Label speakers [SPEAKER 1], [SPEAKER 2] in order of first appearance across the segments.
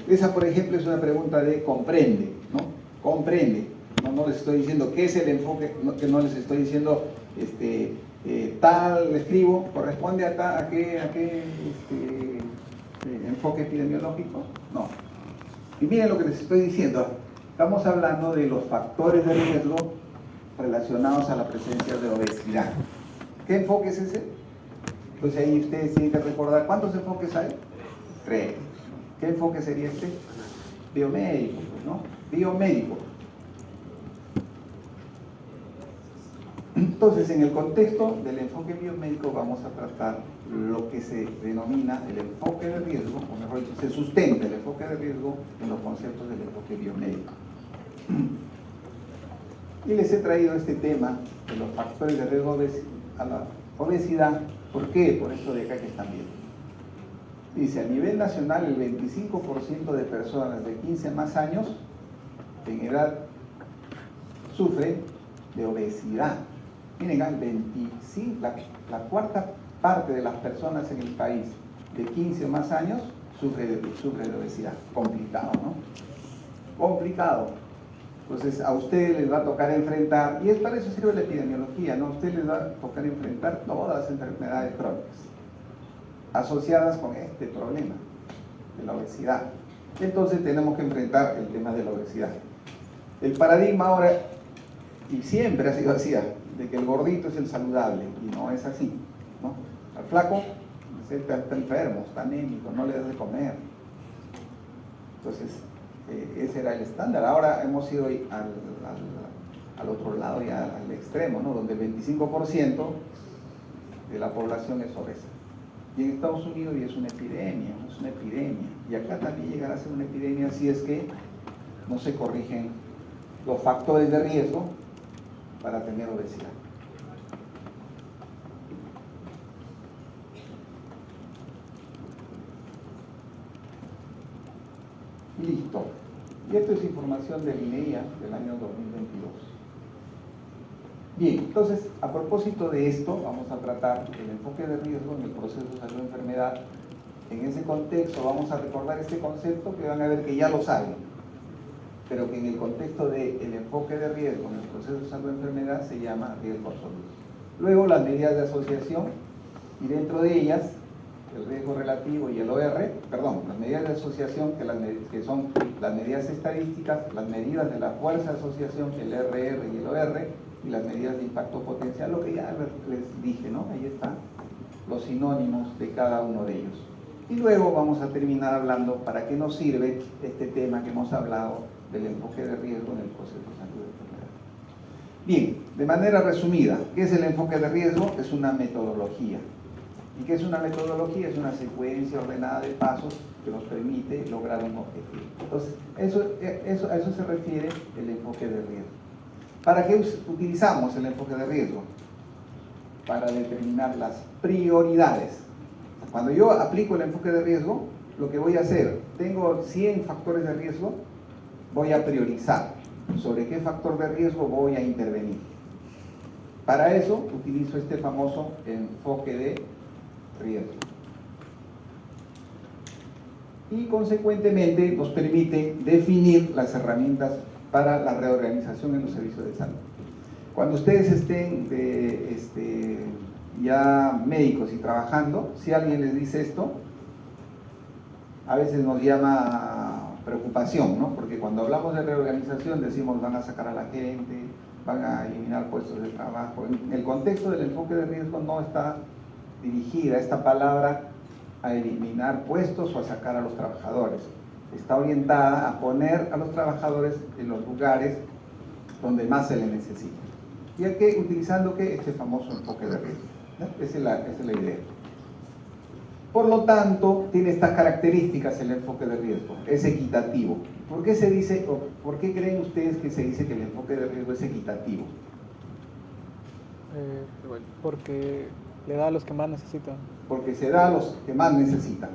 [SPEAKER 1] Esa, por ejemplo, es una pregunta de comprende, ¿no? Comprende. No les estoy diciendo qué es el enfoque, que no les estoy diciendo tal escribo, corresponde a qué enfoque epidemiológico. No. Y miren lo que les estoy diciendo. Estamos hablando de los factores de riesgo relacionados a la presencia de obesidad. ¿Qué enfoque es ese? Pues ahí ustedes tienen que recordar, ¿cuántos enfoques hay? 3. ¿Qué enfoque sería este? Biomédico, ¿no? Biomédico. Entonces, en el contexto del enfoque biomédico vamos a tratar lo que se denomina el enfoque de riesgo, o mejor dicho, se sustenta el enfoque de riesgo en los conceptos del enfoque biomédico. Y les he traído este tema de los factores de riesgo a la obesidad. ¿Por qué? Por esto de acá que están viendo. Dice, a nivel nacional el 25% de personas de 15 más años en edad sufre de obesidad. Miren, el 25, la cuarta parte de las personas en el país de 15 o más años sufre de obesidad. Complicado, ¿no? Complicado. Entonces a ustedes les va a tocar enfrentar, y es para eso sirve la epidemiología, ¿no? A ustedes les va a tocar enfrentar todas las enfermedades crónicas asociadas con este problema de la obesidad. Entonces tenemos que enfrentar el tema de la obesidad. El paradigma ahora, y siempre ha sido así, de que el gordito es el saludable, y no es así, ¿no? Al flaco está enfermo, está anémico, no le das de comer. Entonces, ese era el estándar. Ahora hemos ido al otro lado, ya al extremo, ¿no? Donde el 25% de la población es obesa. Y en Estados Unidos ya es una epidemia, y acá también llegará a ser una epidemia si es que no se corrigen los factores de riesgo para tener obesidad. Listo. Y esto es información del INEA del año 2022. Bien, entonces, a propósito de esto, vamos a tratar el enfoque de riesgo en el proceso de salud-enfermedad. En ese contexto vamos a recordar este concepto que van a ver que ya lo saben, pero que en el contexto del enfoque de riesgo en el proceso de salud-enfermedad se llama riesgo absoluto. Luego las medidas de asociación, y dentro de ellas el riesgo relativo y el OR, perdón, las medidas de asociación que son las medidas estadísticas, las medidas de la fuerza de asociación, el RR y el OR, y las medidas de impacto potencial, lo que ya les dije, ¿no? Ahí están los sinónimos de cada uno de ellos. Y luego vamos a terminar hablando para qué nos sirve este tema que hemos hablado del enfoque de riesgo en el proceso de salud y enfermedad. Bien, de manera resumida, ¿qué es el enfoque de riesgo? Es una metodología. ¿Y qué es una metodología? Es una secuencia ordenada de pasos que nos permite lograr un objetivo. Entonces, a eso se refiere el enfoque de riesgo. ¿Para qué utilizamos el enfoque de riesgo? Para determinar las prioridades. Cuando yo aplico el enfoque de riesgo, lo que voy a hacer, tengo 100 factores de riesgo, voy a priorizar sobre qué factor de riesgo voy a intervenir. Para eso utilizo este famoso enfoque de riesgo. Y consecuentemente nos permite definir las herramientas para la reorganización en los servicios de salud. Cuando ustedes estén ya médicos y trabajando, si alguien les dice esto, a veces nos llama preocupación, ¿no? Porque cuando hablamos de reorganización decimos van a sacar a la gente, van a eliminar puestos de trabajo. En el contexto del enfoque de riesgo no está dirigida esta palabra a eliminar puestos o a sacar a los trabajadores. Está orientada a poner a los trabajadores en los lugares donde más se les necesita. ¿Y a qué? Utilizando ¿qué? Este famoso enfoque de riesgo, ¿no? Esa es la idea. Por lo tanto, tiene estas características el enfoque de riesgo. Es equitativo. ¿Por qué se dice, o por qué creen ustedes que se dice que el enfoque de riesgo es equitativo?
[SPEAKER 2] Porque le da a los que más necesitan.
[SPEAKER 1] Porque se da a los que más necesitan.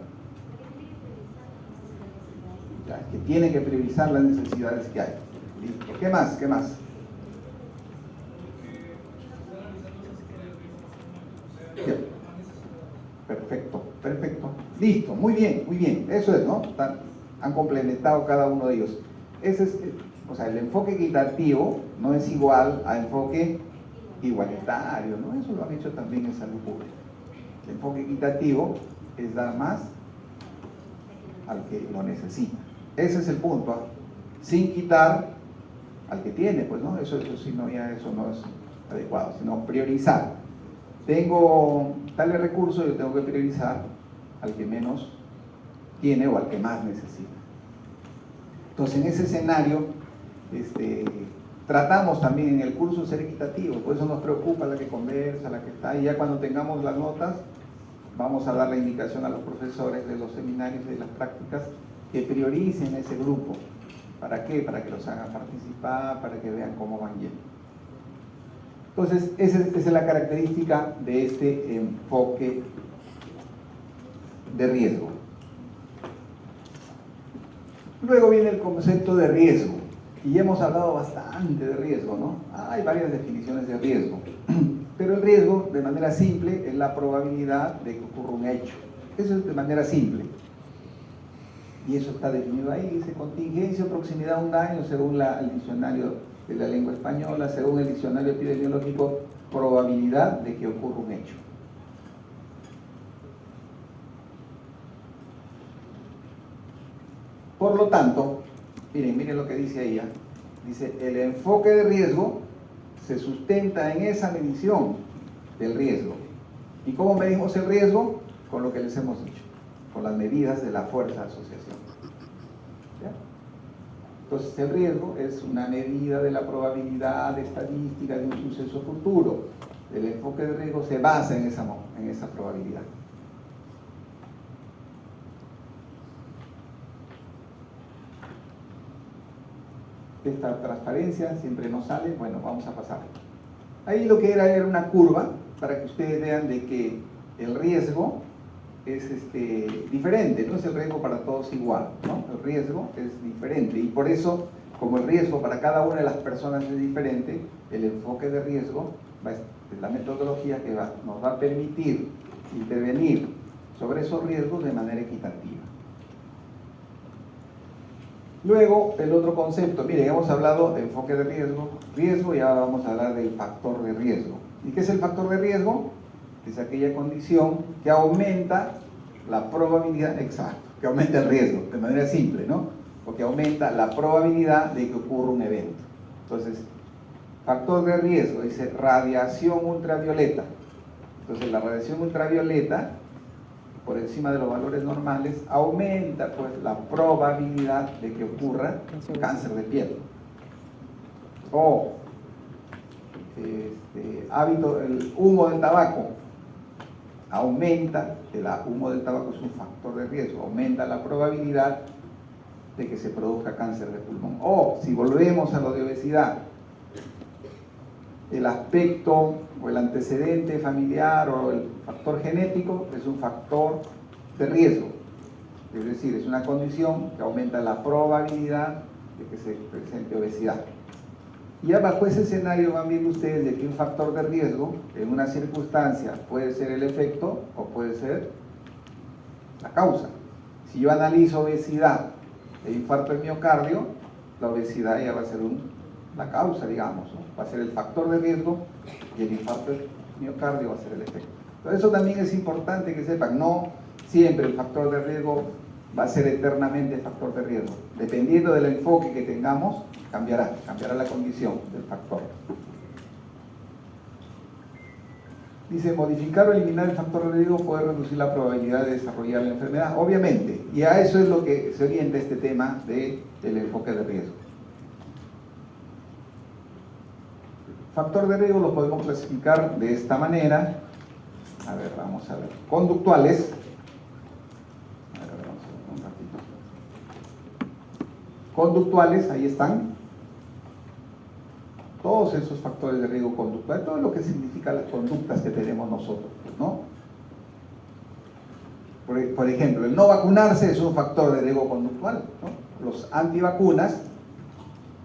[SPEAKER 1] Ya, que tiene que priorizar las necesidades que hay. ¿Listo? ¿Qué más? ¿Qué más? Perfecto, perfecto. Listo, muy bien, eso es, ¿no? han complementado cada uno de ellos. Ese es, o sea, el enfoque equitativo no es igual a enfoque igualitario, ¿no? Eso lo han hecho también en salud pública. El enfoque equitativo es dar más al que lo necesita. Ese es el punto, ¿eh? Sin quitar al que tiene, pues, ¿no? Eso sí, no, ya eso no es adecuado, sino priorizar. Tengo tales recursos, yo tengo que priorizar al que menos tiene o al que más necesita. Entonces, en ese escenario, tratamos también en el curso ser equitativos, por eso nos preocupa la que conversa, la que está, y ya cuando tengamos las notas, vamos a dar la indicación a los profesores de los seminarios y de las prácticas que prioricen ese grupo. ¿Para qué? Para que los hagan participar, para que vean cómo van yendo. Entonces, esa es la característica de este enfoque de riesgo. Luego viene el concepto de riesgo, y ya hemos hablado bastante de riesgo, ¿no? Hay varias definiciones de riesgo, pero el riesgo, de manera simple, es la probabilidad de que ocurra un hecho. Eso es de manera simple. Y eso está definido ahí, dice contingencia o proximidad a un daño, según el diccionario de la lengua española, según el diccionario epidemiológico, probabilidad de que ocurra un hecho. Por lo tanto, miren lo que dice ahí, ¿eh? Dice, el enfoque de riesgo se sustenta en esa medición del riesgo. ¿Y cómo medimos el riesgo? Con lo que les hemos dicho, con las medidas de la fuerza de asociación. ¿Ya? Entonces, el riesgo es una medida de la probabilidad estadística de un suceso futuro. El enfoque de riesgo se basa en esa probabilidad. Esta transparencia siempre nos sale, bueno, vamos a pasar. Ahí lo que era una curva para que ustedes vean de que el riesgo es diferente, no es el riesgo para todos igual, ¿no? El riesgo es diferente y por eso, como el riesgo para cada una de las personas es diferente, el enfoque de riesgo es la metodología que nos va a permitir intervenir sobre esos riesgos de manera equitativa. Luego, el otro concepto, miren, hemos hablado de enfoque de riesgo y ahora vamos a hablar del factor de riesgo. ¿Y qué es el factor de riesgo? Es aquella condición que aumenta la probabilidad, exacto, que aumenta el riesgo, de manera simple, ¿no? O que aumenta la probabilidad de que ocurra un evento. Entonces, factor de riesgo, dice radiación ultravioleta. Entonces, la radiación ultravioleta, por encima de los valores normales, aumenta pues la probabilidad de que ocurra cáncer de piel. O el humo del tabaco aumenta, el humo del tabaco es un factor de riesgo, aumenta la probabilidad de que se produzca cáncer de pulmón. O si volvemos a lo de obesidad, el aspecto o el antecedente familiar o el factor genético es un factor de riesgo, es decir, es una condición que aumenta la probabilidad de que se presente obesidad. Y ya bajo ese escenario van viendo ustedes de que un factor de riesgo en una circunstancia puede ser el efecto o puede ser la causa. Si yo analizo obesidad e infarto del miocardio, la obesidad ya va a ser la causa, digamos, ¿no? Va a ser el factor de riesgo y el infarto del miocardio va a ser el efecto. Entonces, eso también es importante que sepan, no siempre el factor de riesgo va a ser eternamente factor de riesgo. Dependiendo del enfoque que tengamos, cambiará la condición del factor. Dice, modificar o eliminar el factor de riesgo puede reducir la probabilidad de desarrollar la enfermedad, obviamente, y a eso es lo que se orienta este tema del enfoque de riesgo. Factor de riesgo lo podemos clasificar de esta manera. A ver, vamos a ver. Conductuales. A ver, vamos a ver un ratito. Conductuales, ahí están. Todos esos factores de riesgo conductual, todo lo que significa las conductas que tenemos nosotros, ¿no? Por ejemplo, el no vacunarse es un factor de riesgo conductual, ¿no? Los antivacunas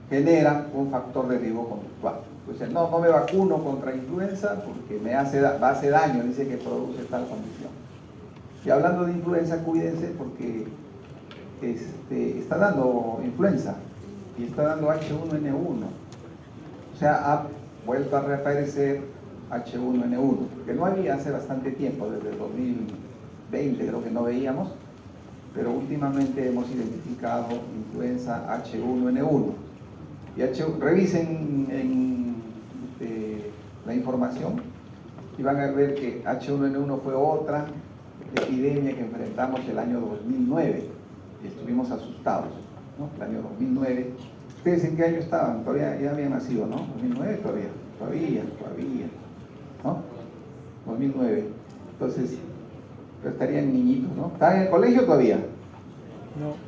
[SPEAKER 1] generan un factor de riesgo conductual. Entonces, no me vacuno contra influenza porque va a hacer daño, dice que produce tal condición. Y hablando de influenza, cuídense porque está dando influenza y está dando H1N1. O sea, ha vuelto a reaparecer H1N1, que no había hace bastante tiempo, desde el 2020 creo que no veíamos, pero últimamente hemos identificado influenza H1N1. Y revisen la información y van a ver que H1N1 fue otra epidemia que enfrentamos el año 2009 y estuvimos asustados, ¿no? El año 2009. ¿Ustedes en qué año estaban? Todavía ya habían nacido, ¿no? 2009 todavía, ¿no? 2009. Entonces, estarían niñitos, ¿no? ¿Estaban en el colegio todavía?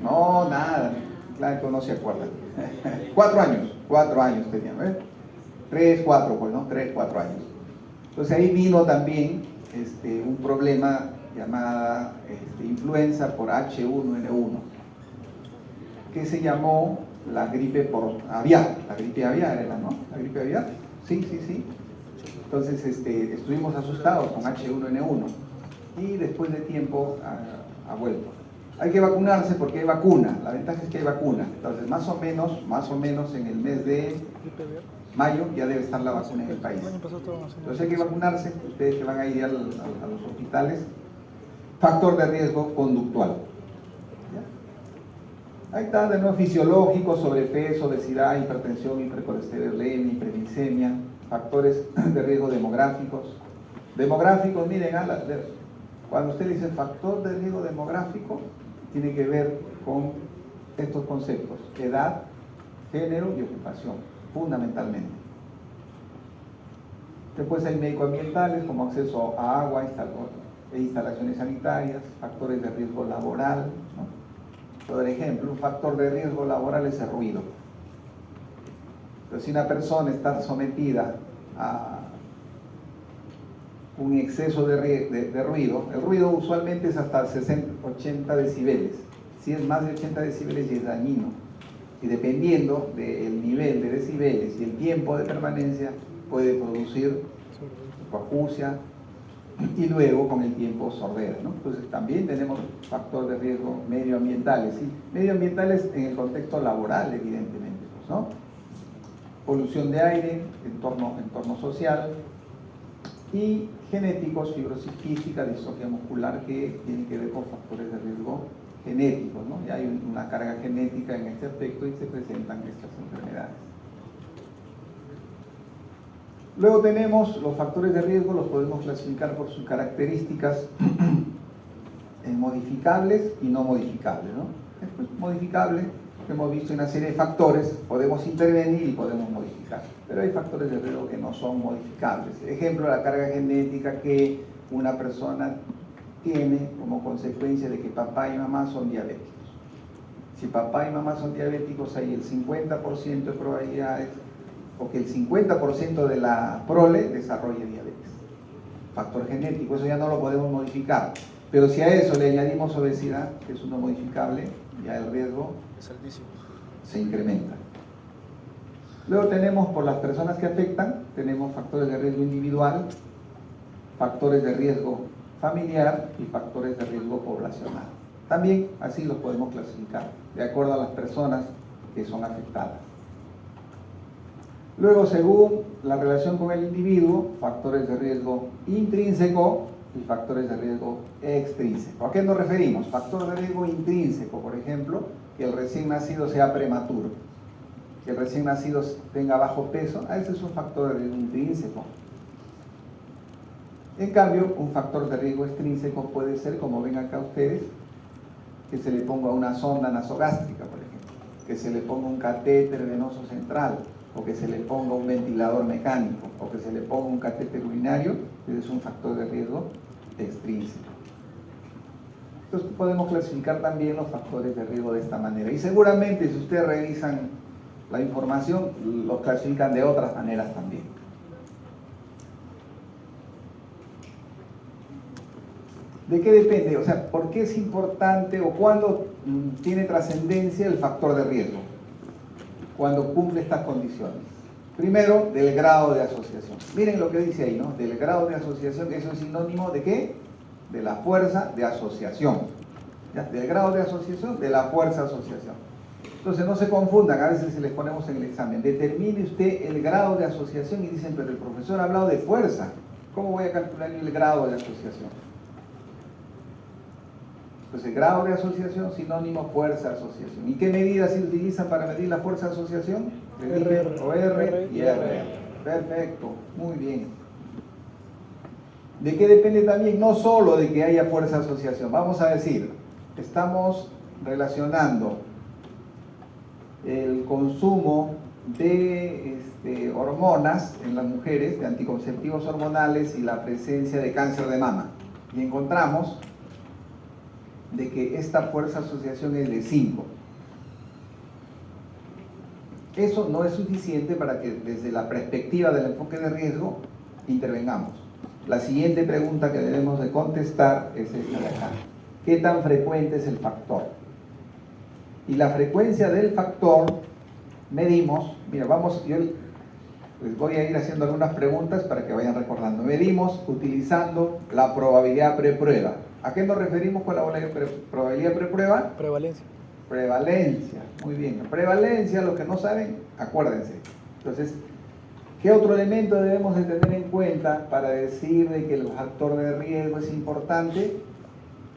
[SPEAKER 1] No, nada. Claro, no se acuerdan. 4 años tenían, ¿ves? 3, 4, pues, ¿no? 3, 4 años. Entonces ahí vino también un problema llamada influenza por H1N1, que se llamó la gripe por aviar. La gripe aviar era, ¿no? La gripe aviar. Sí. Entonces estuvimos asustados con H1N1 y después de tiempo ha vuelto. Hay que vacunarse porque hay vacuna. La ventaja es que hay vacuna. Entonces más o menos en el mes de mayo ya debe estar la vacuna en el país. Entonces hay que vacunarse. Ustedes que van a ir a los hospitales. Factor de riesgo conductual. ¿Ya? Ahí está, de nuevo, fisiológico, sobrepeso, obesidad, hipertensión, hipercolesterolemia, hiperglicemia. Factores de riesgo demográficos. Demográficos, miren, cuando usted dice factor de riesgo demográfico, tiene que ver con estos conceptos: edad, género y ocupación, fundamentalmente. Después hay médico-ambientales, como acceso a agua e instalaciones sanitarias, factores de riesgo laboral, ¿no? Por ejemplo, un factor de riesgo laboral es el ruido. Pero si una persona está sometida a un exceso de ruido, el ruido usualmente es hasta 80 decibeles. Si es más de 80 decibeles ya es dañino. Y dependiendo del nivel de decibeles y el tiempo de permanencia, puede producir hipoacusia y luego con el tiempo sordera, ¿no? Entonces también tenemos factor de riesgo medioambientales, ¿sí? Medioambientales en el contexto laboral, evidentemente, pues, ¿no? Polución de aire, entorno social, y genéticos, fibrosis quística, distrofia muscular, que tienen que ver con factores de riesgo genéticos, ¿no? Ya hay una carga genética en este aspecto y se presentan estas enfermedades. Luego tenemos los factores de riesgo, los podemos clasificar por sus características modificables y no modificables, ¿no? Esto es modificable, hemos visto una serie de factores, podemos intervenir y podemos modificar, pero hay factores de riesgo que no son modificables. Ejemplo, la carga genética que una persona tiene como consecuencia de que papá y mamá son diabéticos. Si papá y mamá son diabéticos, hay el 50% de probabilidades o que el 50% de la prole desarrolle diabetes. Factor genético, eso ya no lo podemos modificar. Pero si a eso le añadimos obesidad, que es uno modificable, ya el riesgo
[SPEAKER 2] es altísimo,
[SPEAKER 1] se incrementa. Luego tenemos, por las personas que afectan, tenemos factores de riesgo individual, factores de riesgo familiar y factores de riesgo poblacional. También así los podemos clasificar, de acuerdo a las personas que son afectadas. Luego, según la relación con el individuo, factores de riesgo intrínseco y factores de riesgo extrínseco. ¿A qué nos referimos? Factor de riesgo intrínseco, por ejemplo, que el recién nacido sea prematuro, que el recién nacido tenga bajo peso, ese es un factor de riesgo intrínseco. En cambio, un factor de riesgo extrínseco puede ser, como ven acá ustedes, que se le ponga una sonda nasogástrica, por ejemplo, que se le ponga un catéter venoso central, o que se le ponga un ventilador mecánico, o que se le ponga un catéter urinario, ese es un factor de riesgo extrínseco. Entonces podemos clasificar también los factores de riesgo de esta manera. Y seguramente si ustedes revisan la información, los clasifican de otras maneras también. ¿De qué depende? O sea, ¿por qué es importante o cuándo tiene trascendencia el factor de riesgo? Cuando cumple estas condiciones. Primero, del grado de asociación. Miren lo que dice ahí, ¿no? Del grado de asociación, eso es sinónimo de ¿qué? De la fuerza de asociación. ¿ya? Del grado de asociación, de la fuerza de asociación. Entonces no se confundan, a veces se les ponemos en el examen. Determine usted el grado de asociación y dicen, pero el profesor ha hablado de fuerza. ¿Cómo voy a calcular el grado de asociación? Pues el grado de asociación, sinónimo fuerza de asociación. ¿Y qué medidas se utilizan para medir la fuerza de asociación? Le dije OR y R. Perfecto, muy bien. ¿De qué depende también? No solo de que haya fuerza de asociación. Vamos a decir, estamos relacionando el consumo de hormonas en las mujeres, de anticonceptivos hormonales y la presencia de cáncer de mama. Y encontramos de que esta fuerza de asociación es de 5. Eso no es suficiente para que desde la perspectiva del enfoque de riesgo intervengamos. La siguiente pregunta que debemos de contestar es esta de acá. ¿Qué tan frecuente es el factor? Y la frecuencia del factor medimos, mira, yo les voy a ir haciendo algunas preguntas para que vayan recordando. Medimos utilizando la probabilidad preprueba. ¿A qué nos referimos con la probabilidad preprueba?
[SPEAKER 2] Prevalencia.
[SPEAKER 1] Prevalencia, muy bien. Prevalencia, los que no saben, acuérdense. Entonces, ¿qué otro elemento debemos de tener en cuenta para decir de que el factor de riesgo es importante?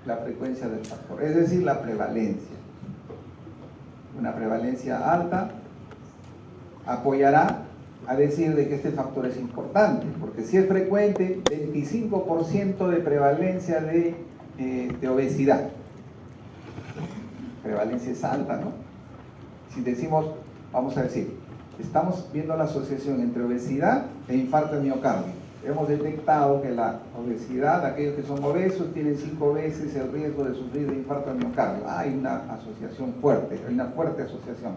[SPEAKER 1] La frecuencia del factor, es decir, la prevalencia. Una prevalencia alta apoyará a decir de que este factor es importante, porque si es frecuente, 25% de prevalencia de obesidad. Prevalencia es alta, ¿no? Si decimos, vamos a decir, estamos viendo la asociación entre obesidad e infarto de miocardio. Hemos detectado que la obesidad, aquellos que son obesos, tienen 5 veces el riesgo de sufrir de infarto de miocardio. Hay una asociación fuerte, hay una fuerte asociación.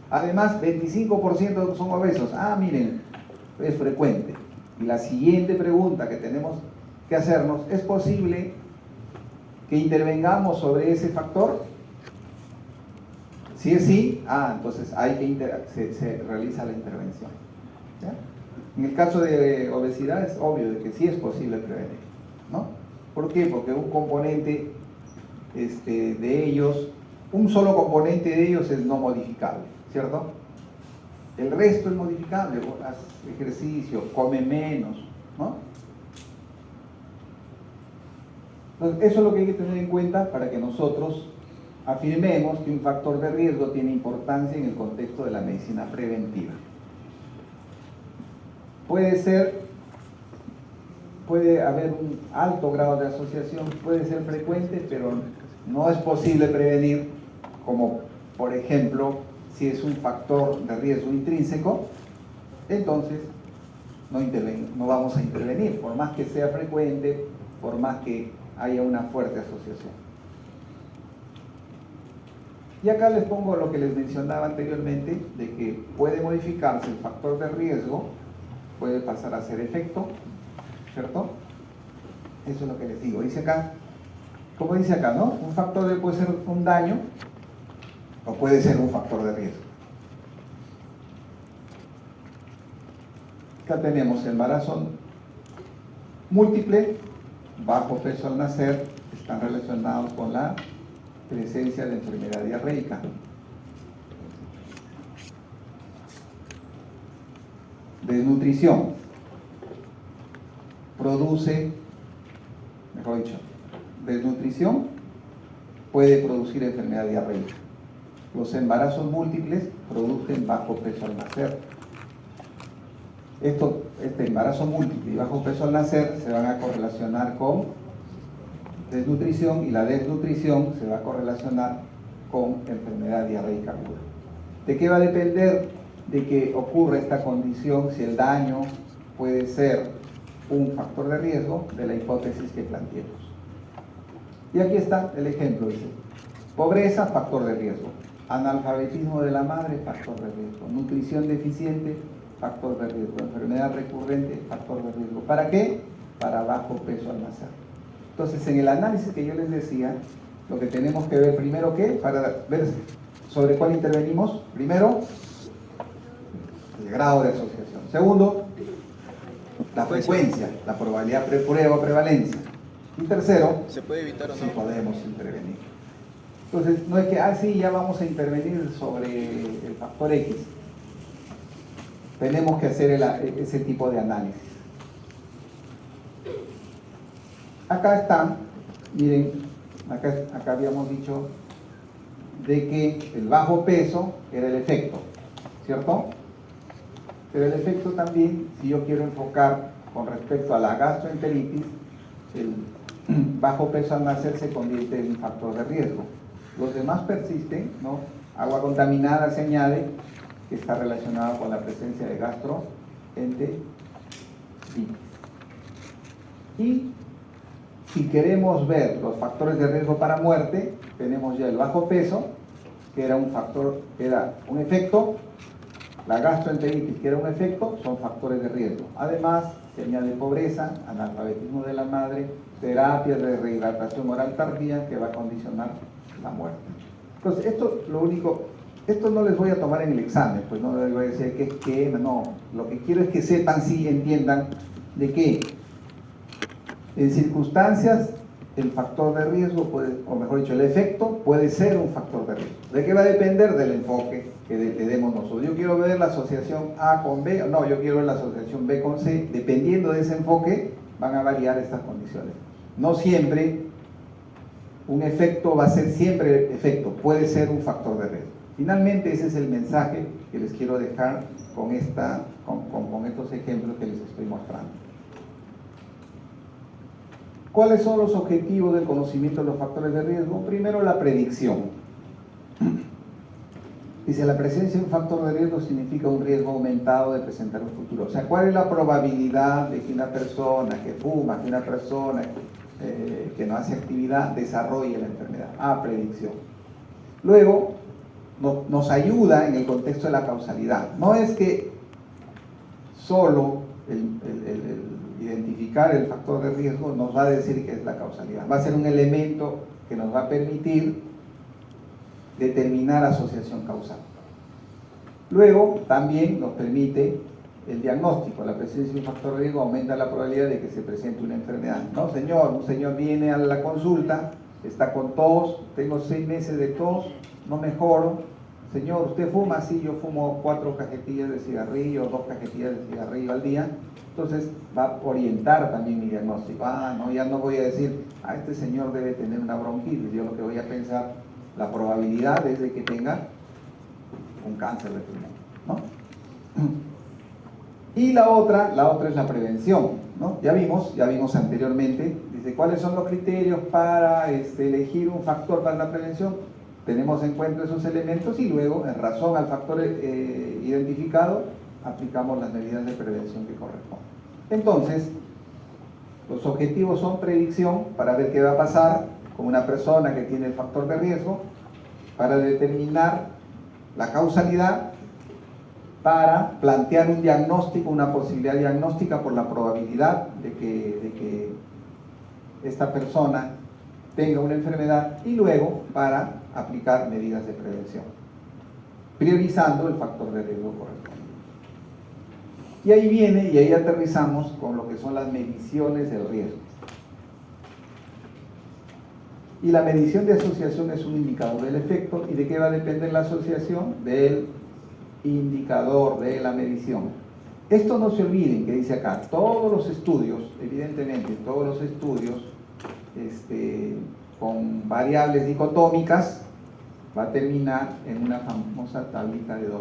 [SPEAKER 1] Además, 25% son obesos. Miren, es frecuente. Y la siguiente pregunta que tenemos que hacernos, ¿es posible que intervengamos sobre ese factor? Si es sí, entonces se realiza la intervención. ¿Ya? En el caso de obesidad es obvio de que sí es posible prevenir, ¿no? ¿Por qué? Porque un componente de ellos, un solo componente de ellos es no modificable, ¿cierto? El resto es modificable, haz ejercicio, come menos, ¿no? Entonces, eso es lo que hay que tener en cuenta para que nosotros afirmemos que un factor de riesgo tiene importancia en el contexto de la medicina preventiva. Puede haber un alto grado de asociación, puede ser frecuente, pero no es posible prevenir, como por ejemplo, si es un factor de riesgo intrínseco, entonces no vamos a intervenir, por más que sea frecuente, por más que haya una fuerte asociación. Y acá les pongo lo que les mencionaba anteriormente, de que puede modificarse el factor de riesgo, puede pasar a ser efecto, ¿cierto? Eso es lo que les digo. Dice acá, como dice acá, ¿no? Un factor puede ser un daño o puede ser un factor de riesgo. Acá tenemos embarazo múltiple, bajo peso al nacer, están relacionados con la presencia de enfermedad diarreica. Desnutrición desnutrición puede producir enfermedad diarreica. Los embarazos múltiples producen bajo peso al nacer. Este embarazo múltiple y bajo peso al nacer se van a correlacionar con desnutrición, y la desnutrición se va a correlacionar con enfermedad diarreica aguda. ¿De qué va a depender de que ocurra esta condición? Si el daño puede ser un factor de riesgo, de la hipótesis que planteemos. Y aquí está el ejemplo, dice: pobreza, factor de riesgo; analfabetismo de la madre, factor de riesgo; nutrición deficiente, factor de riesgo; enfermedad recurrente, factor de riesgo. ¿Para qué? Para bajo peso al nacer. Entonces, en el análisis que yo les decía, lo que tenemos que ver primero, ¿qué? Para ver sobre cuál intervenimos. Primero, el grado de asociación. Segundo, la frecuencia, la probabilidad prueba o prevalencia. Y tercero,
[SPEAKER 3] ¿se puede evitar o no?
[SPEAKER 1] si podemos intervenir. Entonces, no es que, sí, ya vamos a intervenir sobre el factor X. Tenemos que hacer ese tipo de análisis. Acá está, miren, acá habíamos dicho de que el bajo peso era el efecto, ¿cierto? Pero el efecto también, si yo quiero enfocar con respecto a la gastroenteritis, el bajo peso al nacer se convierte en un factor de riesgo. Los demás persisten, ¿no? Agua contaminada se añade, que está relacionada con la presencia de gastroenteritis. Y si queremos ver los factores de riesgo para muerte, tenemos ya el bajo peso, que era un factor, era un efecto, la gastroenteritis, que era un efecto, son factores de riesgo. Además, se añade pobreza, analfabetismo de la madre, terapia de rehidratación oral tardía, que va a condicionar la muerte. Entonces, esto no les voy a tomar en el examen, pues no les voy a decir que no. Lo que quiero es que sepan, sí entiendan, de que en circunstancias el factor de riesgo puede, o mejor dicho, el efecto puede ser un factor de riesgo. ¿De qué va a depender? Del enfoque que le demos nosotros. Yo quiero ver la asociación A con B, no, yo quiero ver la asociación B con C. Dependiendo de ese enfoque, van a variar estas condiciones. No siempre un efecto va a ser siempre efecto, puede ser un factor de riesgo. Finalmente, ese es el mensaje que les quiero dejar con estos ejemplos que les estoy mostrando. ¿Cuáles son los objetivos del conocimiento de los factores de riesgo? Primero, la predicción. Dice, la presencia de un factor de riesgo significa un riesgo aumentado de presentar un futuro. O sea, ¿cuál es la probabilidad de que una persona que fuma, que una persona que no hace actividad desarrolle la enfermedad? Predicción. Luego, nos ayuda en el contexto de la causalidad. No es que solo identificar el factor de riesgo nos va a decir que es la causalidad. Va a ser un elemento que nos va a permitir determinar asociación causal. Luego, también nos permite el diagnóstico. La presencia de un factor de riesgo aumenta la probabilidad de que se presente una enfermedad. No, señor, un señor viene a la consulta, está con tos, tengo 6 meses de tos, no mejoro. Señor, ¿usted fuma? Sí, yo fumo 4 cajetillas de cigarrillo, 2 cajetillas de cigarrillo al día. Entonces va a orientar también mi diagnóstico. No, ya no voy a decir, este señor debe tener una bronquitis. Yo lo que voy a pensar, la probabilidad es de que tenga un cáncer de pulmón, ¿no? Y la otra es la prevención, ¿no? Ya vimos anteriormente, dice, ¿cuáles son los criterios para elegir un factor para la prevención? Tenemos en cuenta esos elementos y luego, en razón al factor identificado, aplicamos las medidas de prevención que corresponden. Entonces, los objetivos son predicción, para ver qué va a pasar con una persona que tiene el factor de riesgo, para determinar la causalidad, para plantear un diagnóstico, una posibilidad diagnóstica por la probabilidad de que esta persona tenga una enfermedad, y luego para aplicar medidas de prevención, priorizando el factor de riesgo correspondiente. Y ahí aterrizamos con lo que son las mediciones del riesgo. Y la medición de asociación es un indicador del efecto. ¿Y de qué va a depender la asociación? Del indicador de la medición. Esto no se olviden que dice acá, todos los estudios, evidentemente todos los estudios con variables dicotómicas va a terminar en una famosa tablita de 2×2.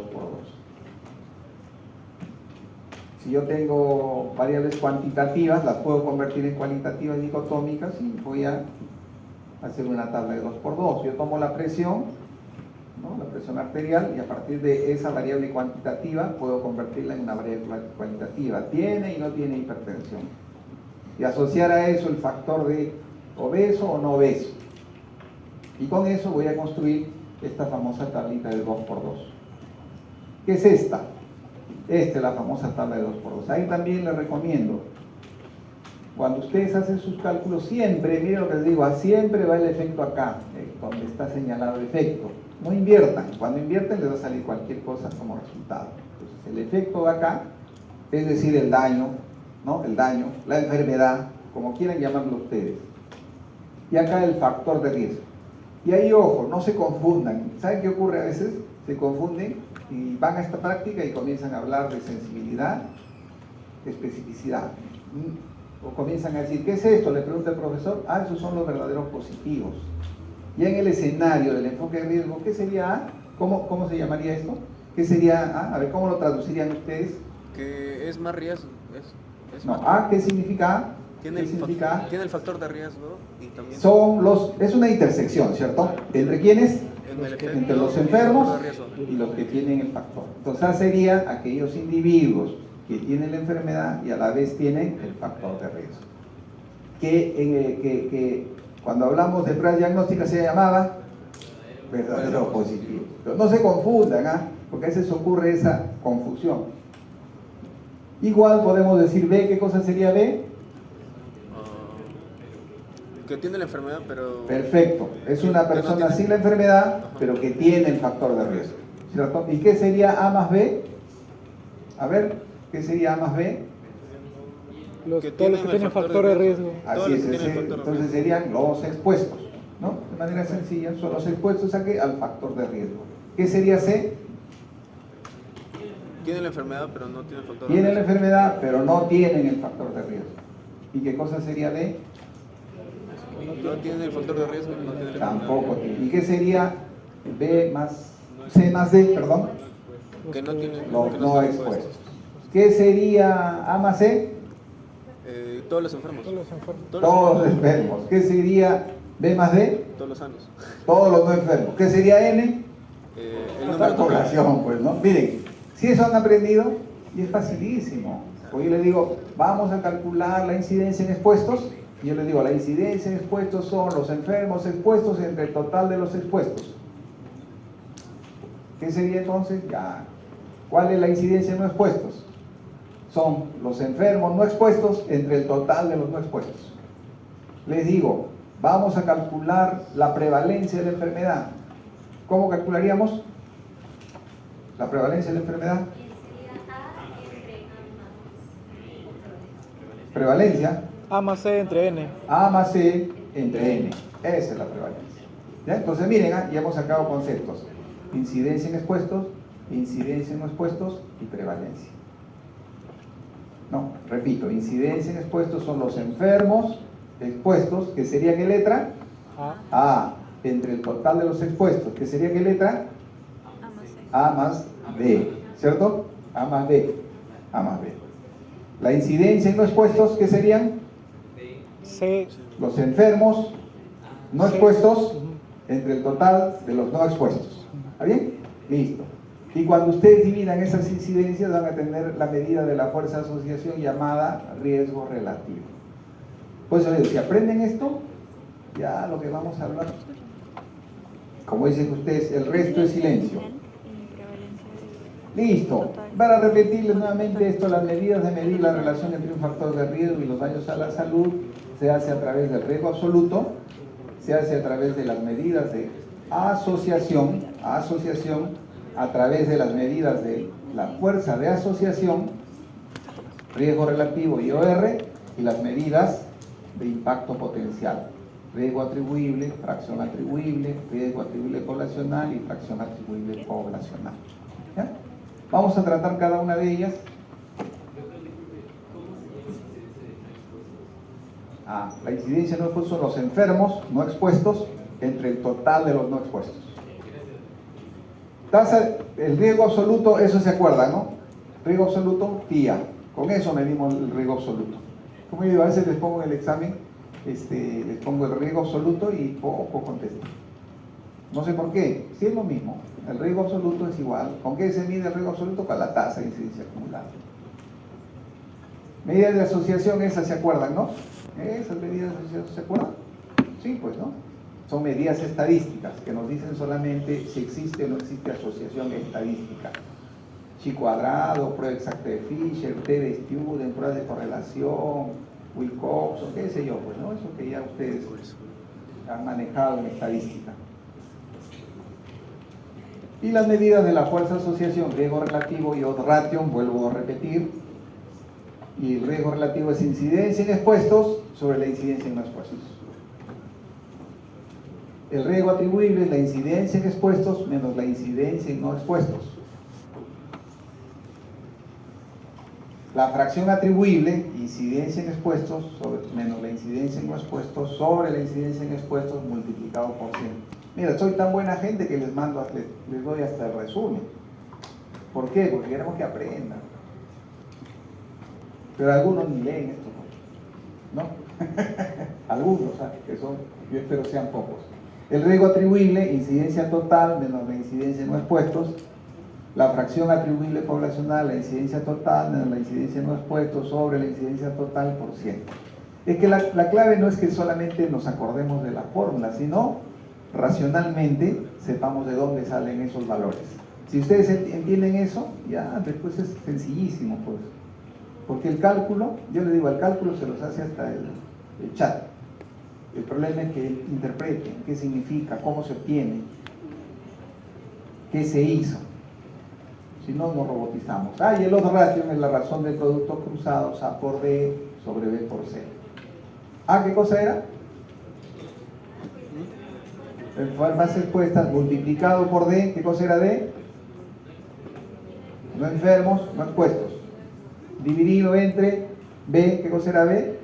[SPEAKER 1] Si yo tengo variables cuantitativas, las puedo convertir en cualitativas dicotómicas y voy a hacer una tabla de 2×2. Yo tomo la presión, ¿no? La presión arterial, y a partir de esa variable cuantitativa puedo convertirla en una variable cualitativa. ¿Tiene y no tiene hipertensión? Y asociar a eso el factor de obeso o no obeso. Y con eso voy a construir esta famosa tablita de 2×2. ¿Qué es esta? Esta es la famosa tabla de 2×2. Ahí también les recomiendo, cuando ustedes hacen sus cálculos, siempre, miren lo que les digo, siempre va el efecto acá, donde está señalado el efecto. No inviertan. Cuando invierten les va a salir cualquier cosa como resultado. Entonces, el efecto de acá, es decir, el daño, ¿no? El daño, la enfermedad, como quieran llamarlo ustedes. Y acá el factor de riesgo. Y ahí, ojo, no se confundan. ¿Saben qué ocurre a veces? Se confunden y van a esta práctica y comienzan a hablar de sensibilidad, especificidad. O comienzan a decir, ¿qué es esto? Le pregunta el profesor. Ah, esos son los verdaderos positivos. Ya en el escenario del enfoque de riesgo, ¿qué sería A? ¿Cómo se llamaría esto? ¿Qué sería A? A ver, ¿cómo lo traducirían ustedes?
[SPEAKER 3] Que es más riesgo.
[SPEAKER 1] No, A, ¿qué significa A?
[SPEAKER 3] Tiene el factor de riesgo y también...
[SPEAKER 1] Es una intersección, ¿cierto? ¿Entre quiénes? Entre los enfermos y los que tienen el factor. Entonces, A sería aquellos individuos que tienen la enfermedad y a la vez tienen el factor de riesgo. Que cuando hablamos de pruebas diagnósticas se llamaba verdadero positivo. Pero no se confundan, ¿ah? Porque a veces ocurre esa confusión. Igual podemos decir B, ¿qué cosa sería B?
[SPEAKER 3] Que tiene la enfermedad, pero...
[SPEAKER 1] Perfecto, es una persona sin la enfermedad, pero que tiene el factor de riesgo, ¿cierto? ¿Y qué sería A más B? A ver, ¿qué sería A más B?
[SPEAKER 2] Todos los que tienen factor de riesgo.
[SPEAKER 1] Así es, entonces serían los expuestos, ¿no? De manera sencilla, son los expuestos ¿a qué? Al factor de riesgo. ¿Qué sería C?
[SPEAKER 3] Tiene la enfermedad, pero no tiene el factor de riesgo.
[SPEAKER 1] Tienen la enfermedad, pero no tienen el factor de riesgo. ¿Y qué cosa sería D?
[SPEAKER 3] No tiene el factor de riesgo, no tiene la
[SPEAKER 1] Tampoco tiene. ¿Y qué sería C más D, perdón?
[SPEAKER 3] Que no tiene
[SPEAKER 1] Los no expuestos. ¿Qué sería A más C?
[SPEAKER 3] Todos los enfermos.
[SPEAKER 1] Todos los enfermos. ¿Qué sería B más D?
[SPEAKER 3] Todos los sanos.
[SPEAKER 1] Todos los no enfermos. ¿Qué sería N?
[SPEAKER 3] El número
[SPEAKER 1] La
[SPEAKER 3] total.
[SPEAKER 1] población, pues, ¿no? Miren, si eso han aprendido, y es facilísimo. Pues yo les digo, vamos a calcular la incidencia en expuestos. Y yo les digo, la incidencia en expuestos son los enfermos expuestos entre el total de los expuestos. ¿Qué sería entonces? Ya. ¿Cuál es la incidencia en no expuestos? Son los enfermos no expuestos entre el total de los no expuestos. Les digo, vamos a calcular la prevalencia de la enfermedad. ¿Cómo calcularíamos la prevalencia de la enfermedad? Prevalencia.
[SPEAKER 2] A más C entre N.
[SPEAKER 1] A más C entre N. Esa es la prevalencia. ¿Ya? Entonces miren, ya hemos sacado conceptos. Incidencia en expuestos, incidencia en no expuestos y prevalencia. No, repito, incidencia en expuestos son los enfermos expuestos, que sería ¿qué letra? A, entre el total de los expuestos, que sería ¿qué letra? A más B, ¿cierto? A más B, A más B. La incidencia en no expuestos, ¿qué serían?
[SPEAKER 2] C.
[SPEAKER 1] Los enfermos no expuestos entre el total de los no expuestos. ¿Está bien? Listo. Y cuando ustedes dividan esas incidencias van a tener la medida de la fuerza de asociación llamada riesgo relativo. Pues si aprenden esto, ya lo que vamos a hablar, como dicen ustedes, el resto es silencio. Listo. Para repetirles nuevamente esto, las medidas de medir la relación entre un factor de riesgo y los daños a la salud se hace a través del riesgo absoluto, se hace a través de las medidas de asociación, a través de las medidas de la fuerza de asociación, riesgo relativo IOR, y las medidas de impacto potencial, riesgo atribuible, fracción atribuible, riesgo atribuible poblacional y fracción atribuible poblacional. ¿Ya? Vamos a tratar cada una de ellas. La incidencia no expuestos son los enfermos no expuestos entre el total de los no expuestos. Tasa, el riesgo absoluto, eso se acuerdan, ¿no? Riesgo absoluto, TIA. Con eso medimos el riesgo absoluto. Como yo digo, a veces les pongo en el examen, les pongo el riesgo absoluto y poco contestan. No sé por qué, sí es lo mismo. El riesgo absoluto es igual. ¿Con qué se mide el riesgo absoluto? Con la tasa de incidencia acumulada. Medidas de asociación, esas se acuerdan, ¿no? Esas medidas de asociación se acuerdan. Sí, pues, ¿no? Son medidas estadísticas que nos dicen solamente si existe o no existe asociación estadística. Chi cuadrado, prueba exacta de Fisher, T de Student, pruebas de correlación, Wilcox, o qué sé yo, pues, ¿no? Eso que ya ustedes han manejado en estadística. Y las medidas de la fuerza de asociación, riesgo relativo y odds ratio, vuelvo a repetir. Y el riesgo relativo es incidencia en expuestos sobre la incidencia en no expuestos. El riesgo atribuible es la incidencia en expuestos menos la incidencia en no expuestos. La fracción atribuible, incidencia en expuestos, menos la incidencia en no expuestos, sobre la incidencia en expuestos multiplicado por 100. Mira, soy tan buena gente que les doy hasta el resumen. ¿Por qué? Porque queremos que aprendan. Pero algunos ni leen esto, ¿no? Algunos, que son, yo espero sean pocos. El riesgo atribuible, incidencia total menos la incidencia en no expuestos. La fracción atribuible poblacional, la incidencia total menos la incidencia en no expuestos sobre la incidencia total por 100. Es que la clave no es que solamente nos acordemos de la fórmula, sino racionalmente sepamos de dónde salen esos valores. Si ustedes entienden eso, ya después es sencillísimo, pues. Porque el cálculo, yo le digo, el cálculo se los hace hasta el chat. El problema es que interpreten qué significa, cómo se obtiene, qué se hizo. Si no, nos robotizamos. Y el otro ratio es la razón del producto cruzado, A por B sobre B por C. ¿Qué cosa era? Enfermas expuestas multiplicado por D. ¿Qué cosa era D? No enfermos, no expuestos. Dividido entre B. ¿Qué cosa era B?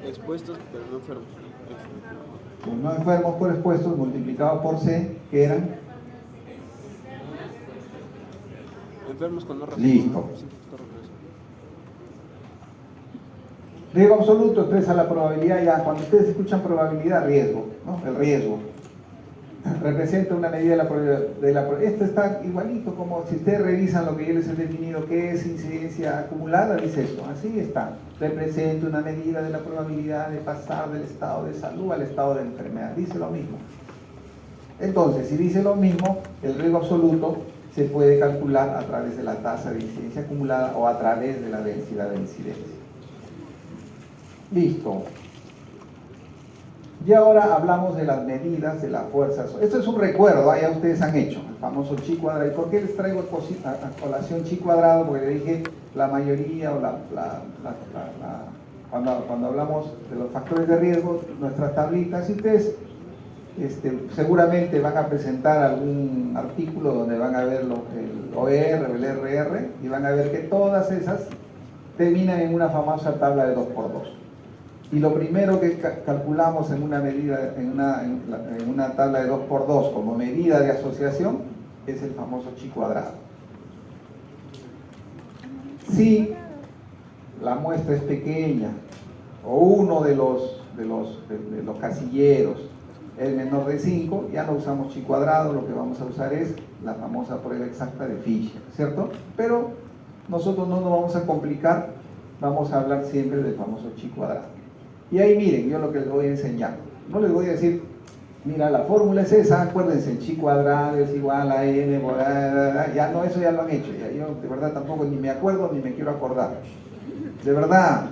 [SPEAKER 3] Expuestos, pero no enfermos.
[SPEAKER 1] Pues no enfermos por expuestos multiplicado por C, que eran
[SPEAKER 3] enfermos con no razón.
[SPEAKER 1] Listo. Riesgo absoluto expresa la probabilidad, ya cuando ustedes escuchan probabilidad, riesgo, ¿no? El riesgo representa una medida de la probabilidad. Esto está igualito como si ustedes revisan lo que yo les he definido, que es incidencia acumulada, dice esto, así está. Representa una medida de la probabilidad de pasar del estado de salud al estado de enfermedad, dice lo mismo. Entonces, si dice lo mismo, el riesgo absoluto se puede calcular a través de la tasa de incidencia acumulada o a través de la densidad de incidencia. Listo. Y ahora hablamos de las medidas de la fuerza. Esto es un recuerdo, ya ustedes han hecho, el famoso chi cuadrado. ¿Y por qué les traigo a colación chi cuadrado? Porque le dije la mayoría o cuando hablamos de los factores de riesgo, nuestras tablitas, y ustedes seguramente van a presentar algún artículo donde van a ver el OR o el RR y van a ver que todas esas terminan en una famosa tabla de 2×2. Y lo primero que calculamos en una medida, en una tabla de 2×2 como medida de asociación es el famoso chi cuadrado. Si la muestra es pequeña o uno de los casilleros es menor de 5, ya no usamos chi cuadrado, lo que vamos a usar es la famosa prueba exacta de Fisher, ¿cierto? Pero nosotros no nos vamos a complicar, vamos a hablar siempre del famoso chi cuadrado. Y ahí miren, yo lo que les voy a enseñar, no les voy a decir, mira, la fórmula es esa, acuérdense, el chi cuadrado es igual a n, ya no, eso ya lo han hecho, ya yo de verdad tampoco ni me acuerdo ni me quiero acordar, de verdad.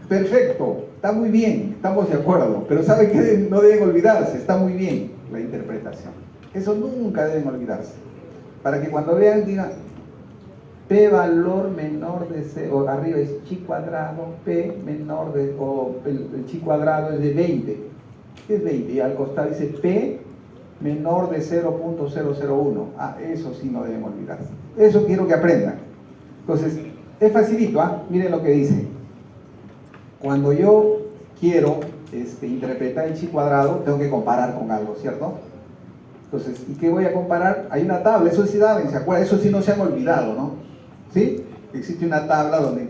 [SPEAKER 1] Perfecto, está muy bien, estamos de acuerdo, pero ¿saben qué? No deben olvidarse, está muy bien la interpretación. Eso nunca deben olvidarse. Para que cuando vean digan, P valor menor de 0, arriba es chi cuadrado, P menor de, o el chi cuadrado es de 20. ¿Qué es 20? Y al costado dice P menor de 0.001. Eso sí no deben olvidarse. Eso quiero que aprendan. Entonces, es facilito, miren lo que dice. Cuando yo quiero interpretar el chi cuadrado, tengo que comparar con algo, ¿cierto? Entonces, ¿y qué voy a comparar? Hay una tabla, eso sí saben, ¿se acuerdan? Eso sí no se han olvidado, ¿no? ¿Sí? Existe una tabla donde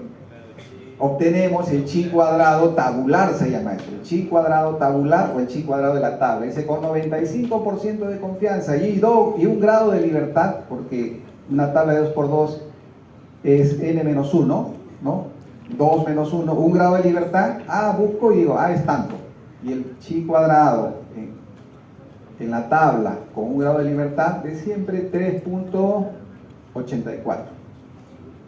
[SPEAKER 1] obtenemos el chi cuadrado tabular, se llama eso, el chi cuadrado tabular o el chi cuadrado de la tabla. Dice con 95% de confianza y un grado de libertad, porque una tabla de 2×2 es n-1, ¿no? 2 menos 1, un grado de libertad, busco y digo, es tanto. Y el chi cuadrado en la tabla con un grado de libertad es siempre 3.84.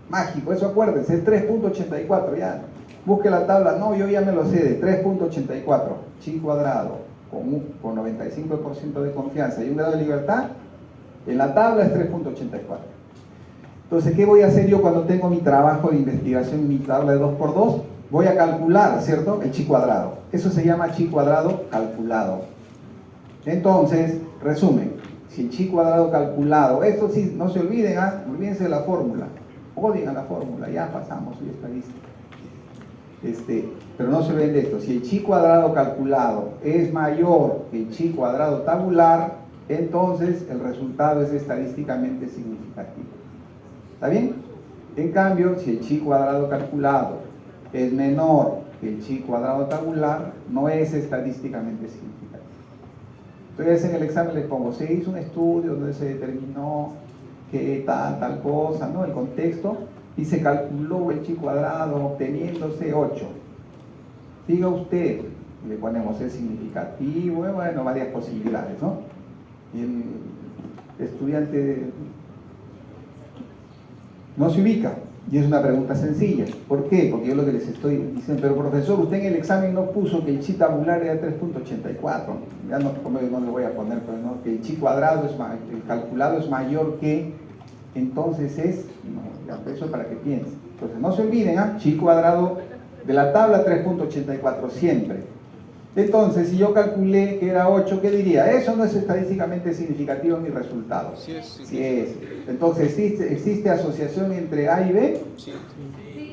[SPEAKER 1] Mágico, eso acuérdense, es 3.84, ya. Busque la tabla, no, yo ya me lo sé, de 3.84, chi cuadrado con 95% de confianza y un grado de libertad, en la tabla es 3.84. Entonces, ¿qué voy a hacer yo cuando tengo mi trabajo de investigación, mi tabla de 2×2? voy a calcular, ¿cierto? El chi cuadrado. Eso se llama chi cuadrado calculado. Entonces, resumen, si el chi cuadrado calculado, esto sí, no se olviden, olvídense de la fórmula, odien a la fórmula, ya pasamos, soy estadística. Pero no se olviden de esto, si el chi cuadrado calculado es mayor que el chi cuadrado tabular, entonces el resultado es estadísticamente significativo. ¿Está bien? En cambio, si el chi cuadrado calculado es menor que el chi cuadrado tabular, no es estadísticamente significativo. Entonces en el examen les pongo, se hizo un estudio donde se determinó que tal cosa, ¿no? El contexto, y se calculó el chi cuadrado obteniéndose 8. Diga usted, y le ponemos es significativo, bueno, varias posibilidades, ¿no? Y el estudiante no se ubica, y es una pregunta sencilla. ¿Por qué? Porque yo lo que les estoy diciendo, pero profesor, usted en el examen no puso que el chi tabular era 3.84, ya no le voy a poner, pero no, que el chi cuadrado es el calculado es mayor que, entonces es, no, ya, eso es para que piensen. Entonces no se olviden, chi cuadrado de la tabla 3.84 siempre. Entonces, si yo calculé que era 8, ¿qué diría? Eso no es estadísticamente significativo en mi resultado.
[SPEAKER 3] Sí es. Sí.
[SPEAKER 1] Sí es. Entonces, ¿existe asociación entre A y B?
[SPEAKER 3] Sí.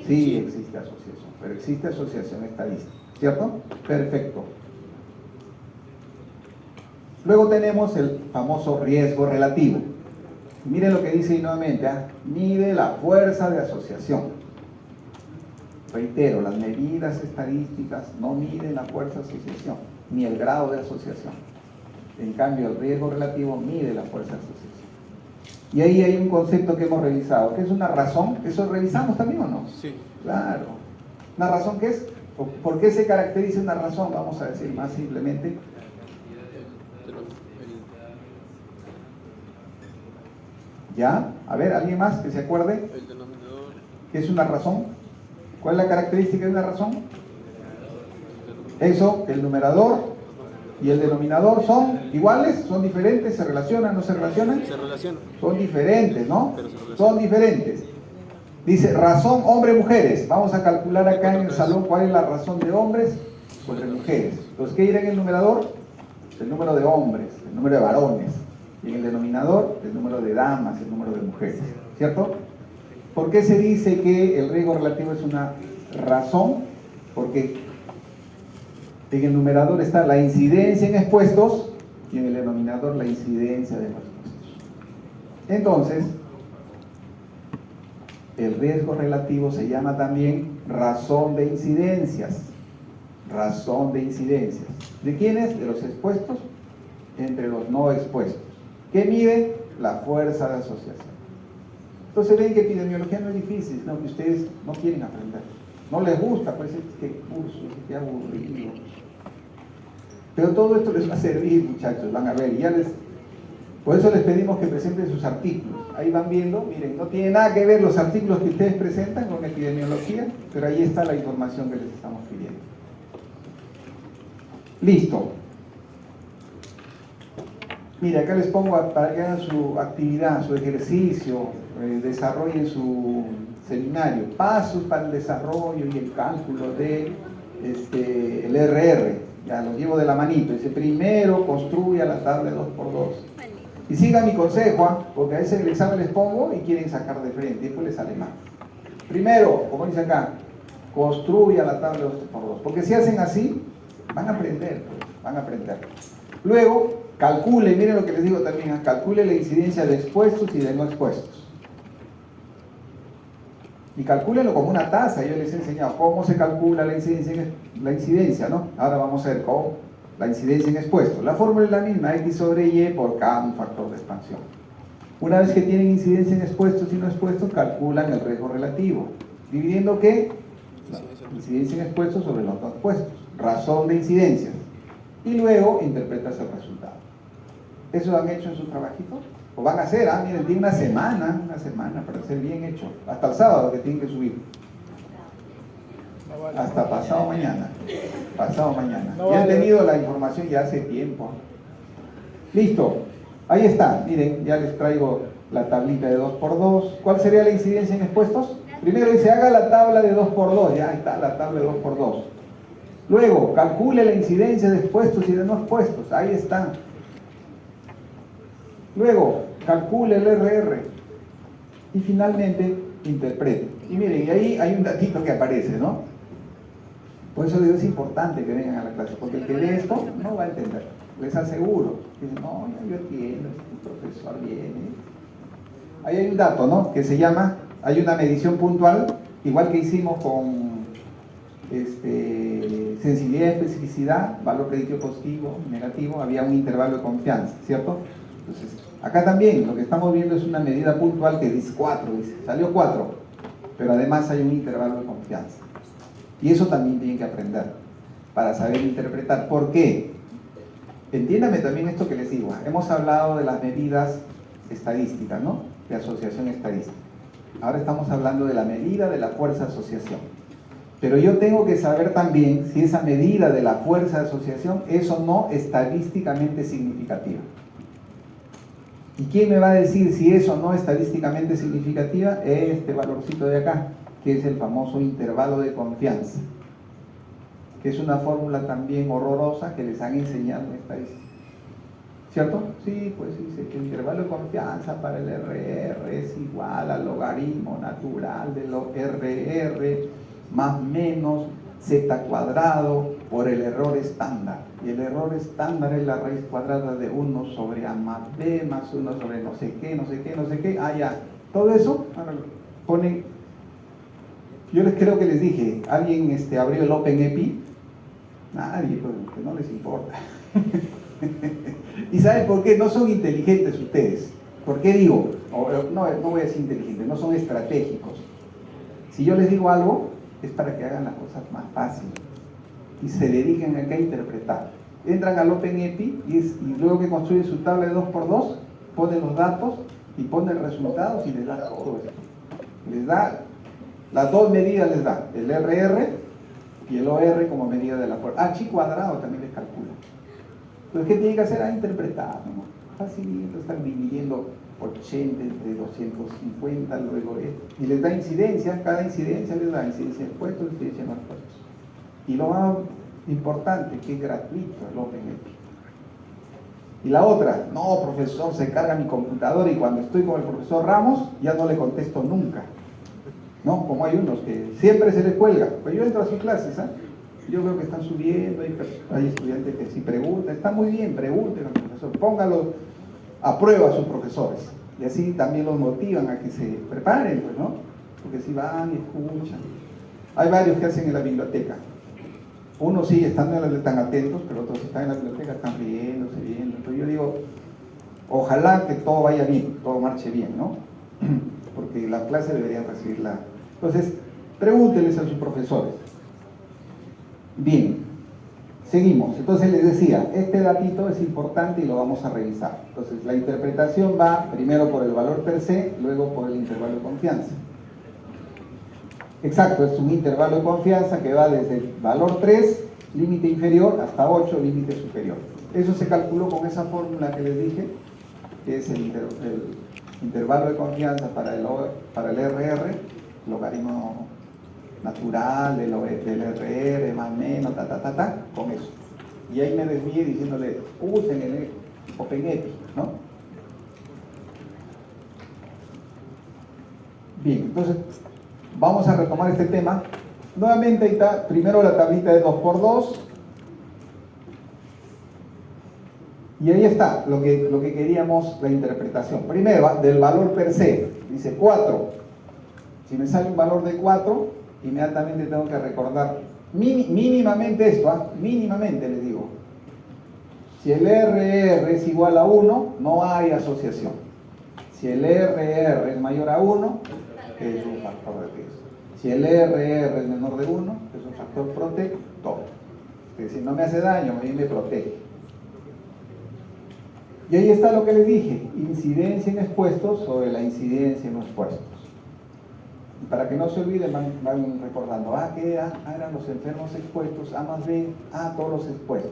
[SPEAKER 1] Sí, existe asociación, pero existe asociación estadística, ¿cierto? Perfecto. Luego tenemos el famoso riesgo relativo. Miren lo que dice ahí nuevamente, mide la fuerza de asociación. Reitero, las medidas estadísticas no miden la fuerza de asociación, ni el grado de asociación. En cambio, el riesgo relativo mide la fuerza de asociación. Y ahí hay un concepto que hemos revisado, que es una razón. ¿Eso revisamos también o no?
[SPEAKER 3] Sí.
[SPEAKER 1] Claro. ¿Una razón qué es? ¿Por qué se caracteriza una razón? Vamos a decir más simplemente. ¿Ya? A ver, ¿alguien más que se acuerde?
[SPEAKER 3] El denominador.
[SPEAKER 1] ¿Qué es una razón? ¿Cuál es la característica de una razón? Eso, el numerador y el denominador son iguales, son diferentes, se relacionan, no se relacionan.
[SPEAKER 3] Se relacionan.
[SPEAKER 1] Son diferentes, ¿no?
[SPEAKER 3] Pero se relacionan.
[SPEAKER 1] Son diferentes. Dice razón hombre-mujeres. Vamos a calcular acá en el salón cuál es la razón de hombres sobre mujeres. Entonces, ¿qué irá en el numerador? El número de hombres, el número de varones. Y en el denominador, el número de damas, el número de mujeres. ¿Cierto? ¿Por qué se dice que el riesgo relativo es una razón? Porque en el numerador está la incidencia en expuestos y en el denominador la incidencia de los expuestos. Entonces, el riesgo relativo se llama también razón de incidencias. Razón de incidencias. ¿De quiénes? De los expuestos entre los no expuestos. ¿Qué mide? La fuerza de asociación. Entonces ven que epidemiología no es difícil, sino que ustedes no quieren aprender. No les gusta, pues es que curso, que aburrido. Pero todo esto les va a servir, muchachos, van a ver. Por eso les pedimos que presenten sus artículos. Ahí van viendo, miren, no tiene nada que ver los artículos que ustedes presentan con epidemiología, pero ahí está la información que les estamos pidiendo. Listo. Mira, acá les pongo para que hagan su actividad, su ejercicio, desarrollen su seminario. Pasos para el desarrollo y el cálculo de el RR. Ya los llevo de la manito. Dice, primero construya la tabla de 2×2. Y sigan mi consejo, porque a veces en el examen les pongo y quieren sacar de frente, y después les sale mal. Primero, como dice acá, construya la tabla de 2×2. Porque si hacen así, van a aprender, pues, van a aprender. Luego, calcule, miren lo que les digo también, calcule la incidencia de expuestos y de no expuestos. Y calcúlenlo como una tasa. Yo les he enseñado cómo se calcula la incidencia, ¿no? Ahora vamos a ver cómo la incidencia en expuestos. La fórmula es la misma, X sobre Y por K, un factor de expansión. Una vez que tienen incidencia en expuestos y no expuestos, calculan el riesgo relativo. ¿Dividiendo qué? La incidencia en expuestos sobre los no expuestos. Razón de incidencias. Y luego interpretas el resultado. ¿Eso lo han hecho en su trabajito? O van a hacer, miren, tiene una semana para ser bien hecho. Hasta el sábado que tienen que subir. Hasta pasado mañana. Pasado mañana. Ya han tenido la información ya hace tiempo. Listo. Ahí está. Miren, ya les traigo la tablita de 2×2. ¿Cuál sería la incidencia en expuestos? Primero dice, haga la tabla de 2×2, ya está la tabla de 2×2. Luego, calcule la incidencia de expuestos y de no expuestos, ahí está. Luego, calcule el RR. Y finalmente, interprete. Y miren, y ahí hay un datito que aparece, ¿no? Por eso digo, es importante que vengan a la clase, porque el que lee esto no va a entender, les aseguro. Dicen, no, yo entiendo, el profesor viene. Ahí hay un dato, ¿no? Que se llama, hay una medición puntual, igual que hicimos con sensibilidad, especificidad, valor predictivo positivo, negativo, había un intervalo de confianza, ¿cierto? Entonces, acá también lo que estamos viendo es una medida puntual que dice 4, dice, salió 4, pero además hay un intervalo de confianza. Y eso también tienen que aprender para saber interpretar. ¿Por qué? Entiéndame también esto que les digo. Hemos hablado de las medidas estadísticas, ¿no? De asociación estadística. Ahora estamos hablando de la medida de la fuerza de asociación. Pero yo tengo que saber también si esa medida de la fuerza de asociación es o no estadísticamente significativa. ¿Y quién me va a decir si es o no estadísticamente significativa? Este valorcito de acá, que es el famoso intervalo de confianza, que es una fórmula también horrorosa que les han enseñado en estadística. ¿Cierto? Sí, pues dice que el intervalo de confianza para el RR es igual al logaritmo natural de lo RR más menos z² por el error estándar. Y el error estándar es la raíz cuadrada de 1 sobre a más b más 1 sobre no sé qué, no sé qué, no sé qué. Ah, ya. Todo eso ponen. Yo creo que les dije, ¿alguien abrió el OpenEPI? Nadie, pues que no les importa. ¿Y saben por qué? No son inteligentes ustedes. ¿Por qué digo? No voy a decir inteligentes, no son estratégicos. Si yo les digo algo, es para que hagan las cosas más fáciles y se dediquen acá a interpretar. Entran al OpenEPI y luego que construyen su tabla de 2×2, ponen los datos y ponen resultados y les da todo esto. Les da las dos medidas, les da el RR y el OR como medida de la fuerza. Chi cuadrado también les calcula. Entonces, ¿qué tiene que hacer? Interpretar, ¿no? Facilito, están dividiendo 80 entre 250, luego y les da incidencia, cada incidencia les da incidencia de expuestos, incidencia de no expuestos. Y lo más importante, que es gratuito el OpenEPI. Y la otra, no, profesor, se carga mi computadora y cuando estoy con el profesor Ramos ya no le contesto nunca. ¿No? Como hay unos que siempre se les cuelga. Pues yo entro a sus clases, ¿eh? Yo veo que están subiendo, hay estudiantes que sí preguntan, está muy bien, pregunten al profesor, póngalo a prueba a sus profesores. Y así también los motivan a que se preparen, pues, ¿no? Porque si van y escuchan. Hay varios que hacen en la biblioteca. Unos sí están tan atentos, pero otros están en la biblioteca, están riéndose, viendo. Entonces yo digo, ojalá que todo vaya bien, todo marche bien, ¿no? Porque la clase deberían recibirla. Entonces, pregúntenles a sus profesores. Bien, seguimos. Entonces les decía, este datito es importante y lo vamos a revisar. Entonces la interpretación va primero por el valor per se, luego por el intervalo de confianza. Exacto, es un intervalo de confianza que va desde el valor 3, límite inferior, hasta 8, límite superior. Eso se calculó con esa fórmula que les dije, que es el intervalo de confianza para el RR, logaritmo natural del RR más menos, con eso. Y ahí me desvié diciéndole, usen el OpenEPI, ¿no? Bien, entonces vamos a retomar este tema. Nuevamente ahí está, primero la tablita de 2×2. Y ahí está lo que queríamos, la interpretación. Primero, del valor per se, dice 4. Si me sale un valor de 4, inmediatamente tengo que recordar mínimamente esto, mínimamente les digo. Si el RR es igual a 1, no hay asociación. Si el RR es mayor a 1, es un factor de riesgo. Si el RR es menor de 1, es un factor protector. Es decir, no me hace daño, a mí me protege. Y ahí está lo que les dije, incidencia en expuestos sobre la incidencia en no expuestos. Y para que no se olviden, van recordando, ¿qué era? Eran los enfermos expuestos, A más B, todos los expuestos.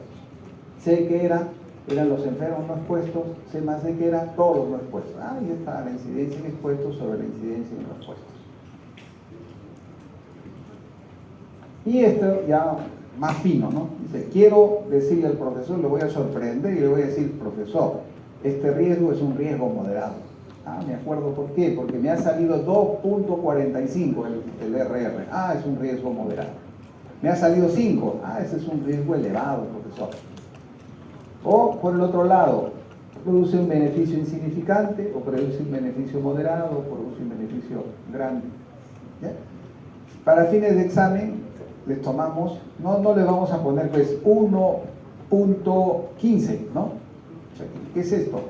[SPEAKER 1] C, ¿qué era? Eran los enfermos no expuestos, C más D, ¿qué era? Todos los no expuestos. Ahí está la incidencia en expuestos sobre la incidencia en no expuestos. Y esto ya más fino, ¿no? Dice, quiero decirle al profesor, le voy a sorprender y le voy a decir, profesor, este riesgo es un riesgo moderado. Ah, me acuerdo por qué, porque me ha salido 2.45 el RR. Ah, es un riesgo moderado. Me ha salido 5. Ah, ese es un riesgo elevado, profesor. O por el otro lado, produce un beneficio insignificante, o produce un beneficio moderado, o produce un beneficio grande. ¿Ya? Para fines de examen, les tomamos, no le vamos a poner pues 1.15, ¿no? O sea, ¿qué es esto?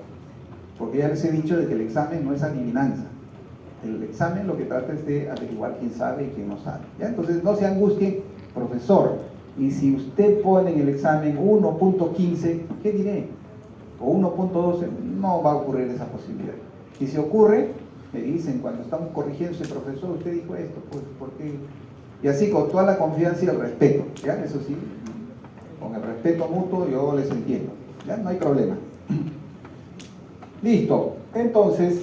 [SPEAKER 1] Porque ya les he dicho de que el examen no es adivinanza. El examen lo que trata es de averiguar quién sabe y quién no sabe. ¿Ya? Entonces no se angustien, profesor. Y si usted pone en el examen 1.15, ¿qué diré? O 1.12, no va a ocurrir esa posibilidad. Y si ocurre, me dicen, cuando estamos corrigiendo ese profesor, usted dijo esto, pues, ¿por qué? Y así con toda la confianza y el respeto, ¿ya? Eso sí, con el respeto mutuo yo les entiendo, ¿ya? No hay problema. Listo, entonces,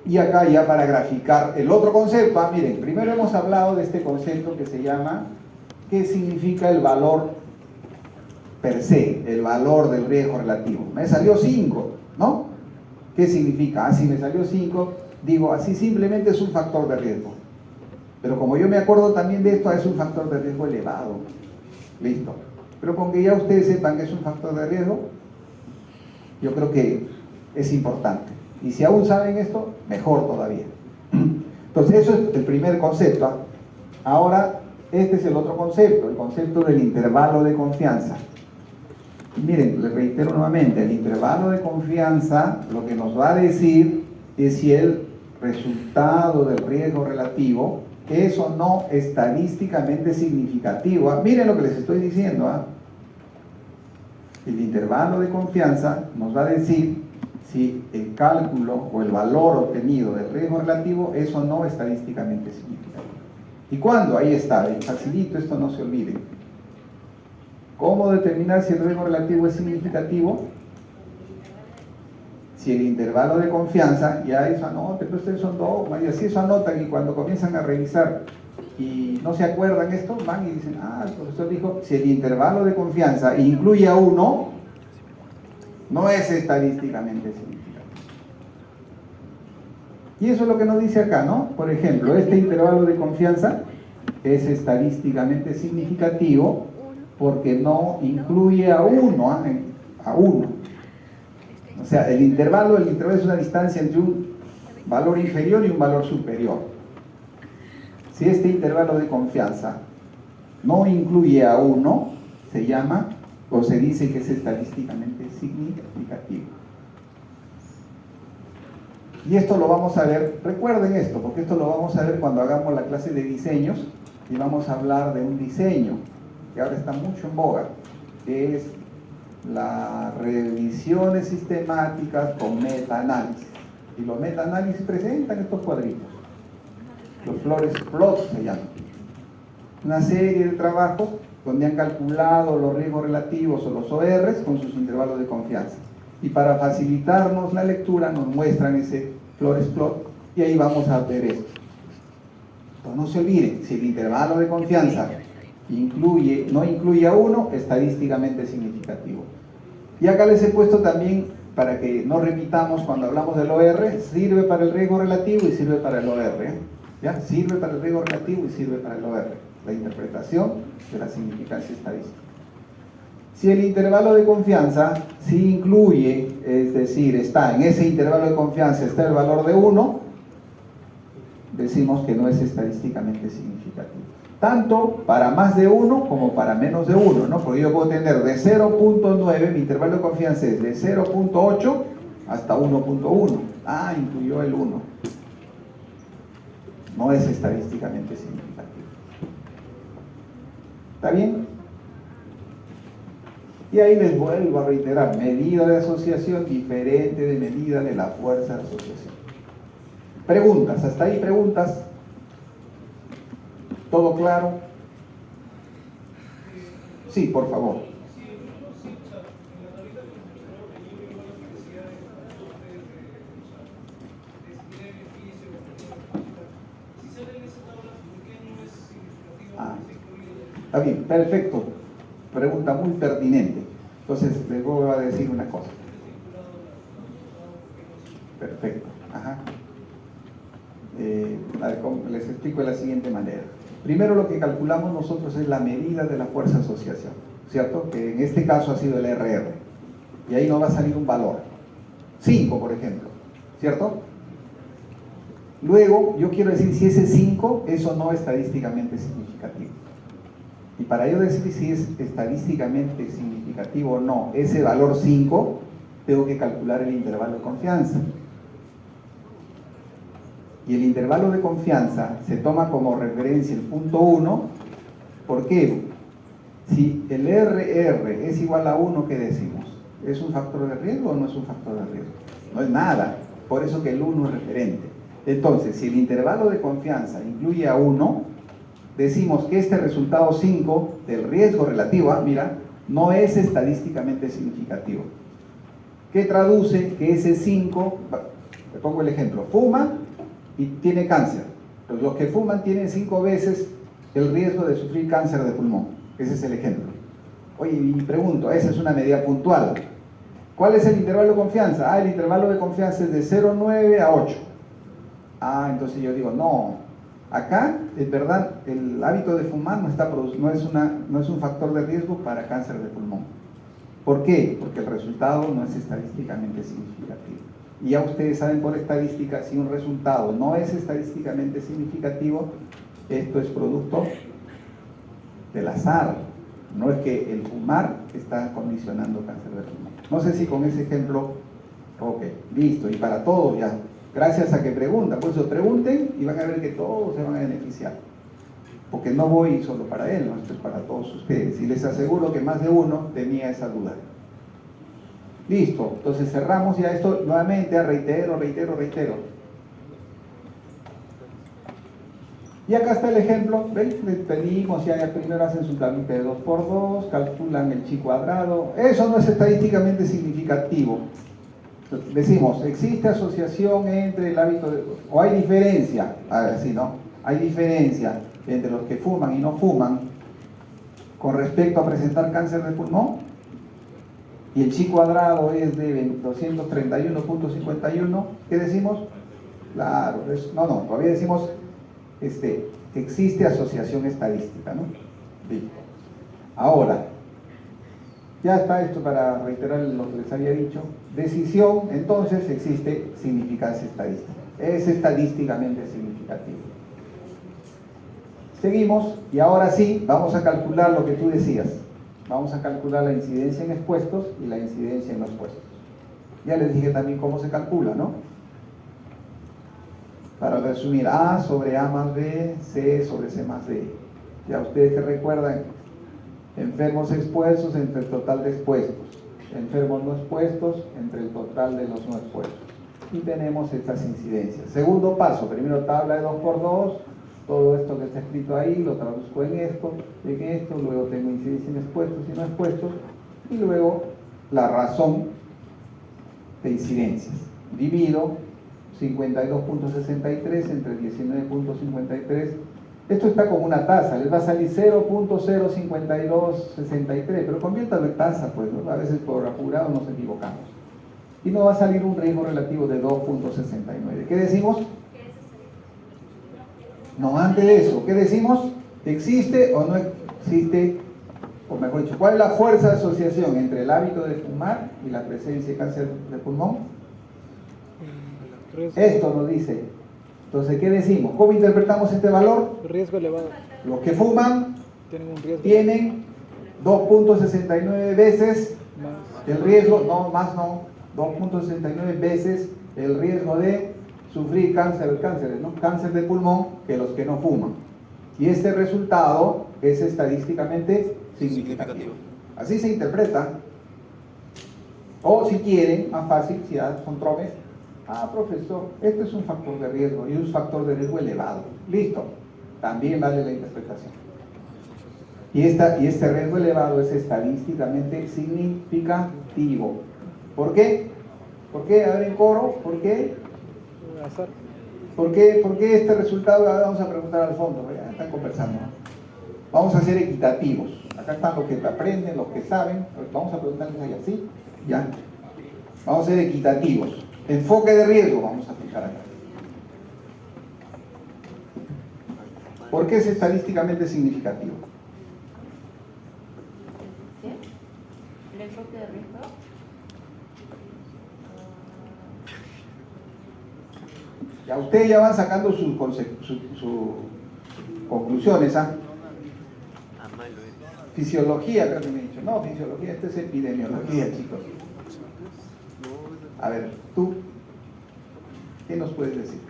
[SPEAKER 1] y acá ya para graficar el otro concepto, miren, primero hemos hablado de este concepto que se llama, ¿qué significa el valor per se, el valor del riesgo relativo? Me salió 5, ¿no? ¿Qué significa? Si me salió 5, digo, así simplemente es un factor de riesgo. Pero como yo me acuerdo también de esto, es un factor de riesgo elevado. Listo. Pero con que ya ustedes sepan que es un factor de riesgo, yo creo que es importante. Y si aún saben esto, mejor todavía. Entonces, eso es el primer concepto. Ahora, este es el otro concepto, el concepto del intervalo de confianza. Y miren, les reitero nuevamente, el intervalo de confianza lo que nos va a decir es si el resultado del riesgo relativo es o no estadísticamente significativo. Miren lo que les estoy diciendo. El intervalo de confianza nos va a decir si el cálculo o el valor obtenido del riesgo relativo es o no estadísticamente significativo. ¿Y cuándo? Ahí está, facilito, esto no se olvide. ¿Cómo determinar si el riesgo relativo es significativo? Si el intervalo de confianza, ya eso anoten, pero ustedes son dogmas, y así eso anotan, y cuando comienzan a revisar y no se acuerdan esto, van y dicen, el profesor dijo, si el intervalo de confianza incluye a 1, no es estadísticamente significativo. Y eso es lo que nos dice acá, ¿no? Por ejemplo, este intervalo de confianza es estadísticamente significativo porque no incluye a 1, a 1. O sea, el intervalo es una distancia entre un valor inferior y un valor superior. Si este intervalo de confianza no incluye a 1, se llama o se dice que es estadísticamente significativo. Y esto lo vamos a ver, recuerden esto, porque esto lo vamos a ver cuando hagamos la clase de diseños y vamos a hablar de un diseño que ahora está mucho en boga, que es las revisiones sistemáticas con meta-análisis. Y los meta-análisis presentan estos cuadritos. Los flores plots se llaman. Una serie de trabajos donde han calculado los riesgos relativos o los ORs con sus intervalos de confianza. Y para facilitarnos la lectura nos muestran ese flores plot y ahí vamos a ver esto. Entonces no se olviden, si el intervalo de confianza no incluye a 1, estadísticamente significativo. Y acá les he puesto también, para que no repitamos cuando hablamos del OR, sirve para el riesgo relativo y sirve para el OR. ¿Ya? Sirve para el riesgo relativo y sirve para el OR. La interpretación de la significancia estadística. Si el intervalo de confianza sí incluye, es decir, está en ese intervalo de confianza, está el valor de 1, decimos que no es estadísticamente significativo. Tanto para más de 1 como para menos de 1, ¿no? Porque yo puedo tener de 0.9, mi intervalo de confianza es de 0.8 hasta 1.1. Incluyó el 1. No es estadísticamente significativo. ¿Está bien? Y ahí les vuelvo a reiterar, medida de asociación diferente de medida de la fuerza de asociación. Preguntas, hasta ahí preguntas. ¿Todo claro? Sí, por favor. Está bien, perfecto. Pregunta muy pertinente. Entonces, les voy a decir una cosa. Perfecto. Ajá. A ver, les explico de la siguiente manera. Primero, lo que calculamos nosotros es la medida de la fuerza de asociación, ¿cierto? Que en este caso ha sido el RR. Y ahí nos va a salir un valor. 5, por ejemplo, ¿cierto? Luego, yo quiero decir si ese 5, eso no es estadísticamente significativo. Y para yo decir si es estadísticamente significativo o no ese valor 5, tengo que calcular el intervalo de confianza. Y el intervalo de confianza se toma como referencia el punto 1. ¿Por qué? Si el RR es igual a 1, ¿qué decimos? ¿Es un factor de riesgo o no es un factor de riesgo? No es nada. Por eso que el 1 es referente. Entonces, si el intervalo de confianza incluye a 1, decimos que este resultado 5 del riesgo relativo, mira, no es estadísticamente significativo. ¿Qué traduce que ese 5, te pongo el ejemplo, fuma y tiene cáncer? Pues los que fuman tienen 5 veces el riesgo de sufrir cáncer de pulmón. Ese es el ejemplo. Oye, y pregunto, esa es una medida puntual. ¿Cuál es el intervalo de confianza? El intervalo de confianza es de 0,9 a 8. Entonces yo digo, no, acá, es verdad, el hábito de fumar no es un factor de riesgo para cáncer de pulmón. ¿Por qué? Porque el resultado no es estadísticamente significativo. Y ya ustedes saben por estadística, si un resultado no es estadísticamente significativo, esto es producto del azar. No es que el fumar está condicionando cáncer de pulmón. No sé si con ese ejemplo, ok, listo, y para todos ya. Gracias a que preguntan, por eso pregunten y van a ver que todos se van a beneficiar. Porque no voy solo para él, no, esto es para todos ustedes. Y les aseguro que más de uno tenía esa duda. Listo, entonces cerramos ya esto nuevamente, reitero. Y acá está el ejemplo, ¿ven? Les pedimos, ya primero hacen su tablita de 2×2, calculan el chi cuadrado. Eso no es estadísticamente significativo. Decimos, ¿existe asociación entre el hábito de... o hay diferencia? Así, ¿no? Hay diferencia entre los que fuman y no fuman con respecto a presentar cáncer de pulmón. Y el chi cuadrado es de 231.51. ¿Qué decimos? Claro, todavía decimos, existe asociación estadística, ¿no? Bien. Ahora, ya está esto para reiterar lo que les había dicho. Decisión, entonces existe significancia estadística. Es estadísticamente significativo. Seguimos y ahora sí vamos a calcular lo que tú decías. Vamos a calcular la incidencia en expuestos y la incidencia en los puestos. Ya les dije también cómo se calcula, ¿no? Para resumir, A sobre A más B, C sobre C más D. Ya ustedes que recuerdan, enfermos expuestos entre el total de expuestos, enfermos no expuestos entre el total de los no expuestos. Y tenemos estas incidencias. Segundo paso, primero tabla de 2×2, todo esto que está escrito ahí lo traduzco en esto, luego tengo incidencia en expuestos y no expuestos, y luego la razón de incidencias. Divido 52.63 entre 19.53. Esto está como una tasa, les va a salir 0.05263, pero conviértalo en tasa, pues, ¿no? A veces por apurado nos equivocamos. Y nos va a salir un riesgo relativo de 2.69. ¿Qué decimos? No, antes de eso, ¿qué decimos? ¿Existe o no existe? O mejor dicho, ¿cuál es la fuerza de asociación entre el hábito de fumar y la presencia de cáncer de pulmón? Esto nos dice. Entonces, ¿qué decimos? ¿Cómo interpretamos este valor?
[SPEAKER 2] Riesgo elevado.
[SPEAKER 1] Los que fuman
[SPEAKER 2] Tienen un riesgo.
[SPEAKER 1] tienen 2.69 veces el riesgo, 2.69 veces el riesgo de sufrir cáncer de pulmón que los que no fuman. Y este resultado es estadísticamente significativo. Así se interpreta. O si quieren, más fácil, si son tromes, profesor, este es un factor de riesgo y es un factor de riesgo elevado. Listo, también vale la interpretación. Y este riesgo elevado es estadísticamente significativo. ¿Por qué? ¿Por qué? A ver en coro, ¿por qué?
[SPEAKER 2] Azar.
[SPEAKER 1] ¿Por qué este resultado? Vamos a preguntar al fondo, ya están conversando. Vamos a ser equitativos. Acá están los que aprenden, los que saben. Vamos a preguntarles ahí así. Ya. Vamos a ser equitativos. Enfoque de riesgo vamos a aplicar acá. ¿Por qué es estadísticamente significativo?
[SPEAKER 4] ¿Sí? ¿El enfoque de riesgo?
[SPEAKER 1] Ya ustedes ya van sacando sus conclusiones, ¿ah? Fisiología, creo que me he dicho. No, fisiología, esto es epidemiología, chicos. A ver, tú, ¿qué nos puedes decir?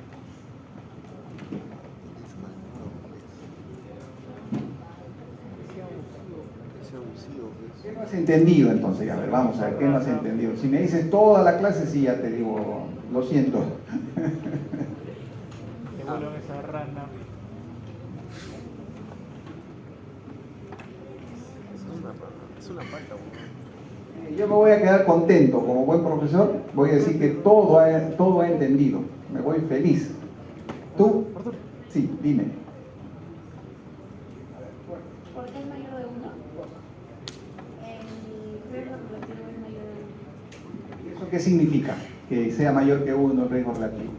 [SPEAKER 1] ¿Qué no has entendido entonces? A ver, vamos a ver, ¿qué no has entendido? Si me dices toda la clase, sí, ya te digo, lo siento.
[SPEAKER 2] Devuelvan esa rana.
[SPEAKER 3] Es una falta.
[SPEAKER 1] Yo me voy a quedar contento como buen profesor, voy a decir que todo he entendido, me voy feliz. ¿Tú? Sí, dime.
[SPEAKER 4] ¿Por qué es mayor de 1? El riesgo relativo es mayor de 1.
[SPEAKER 1] ¿Eso qué significa? Que sea mayor que 1 el riesgo relativo.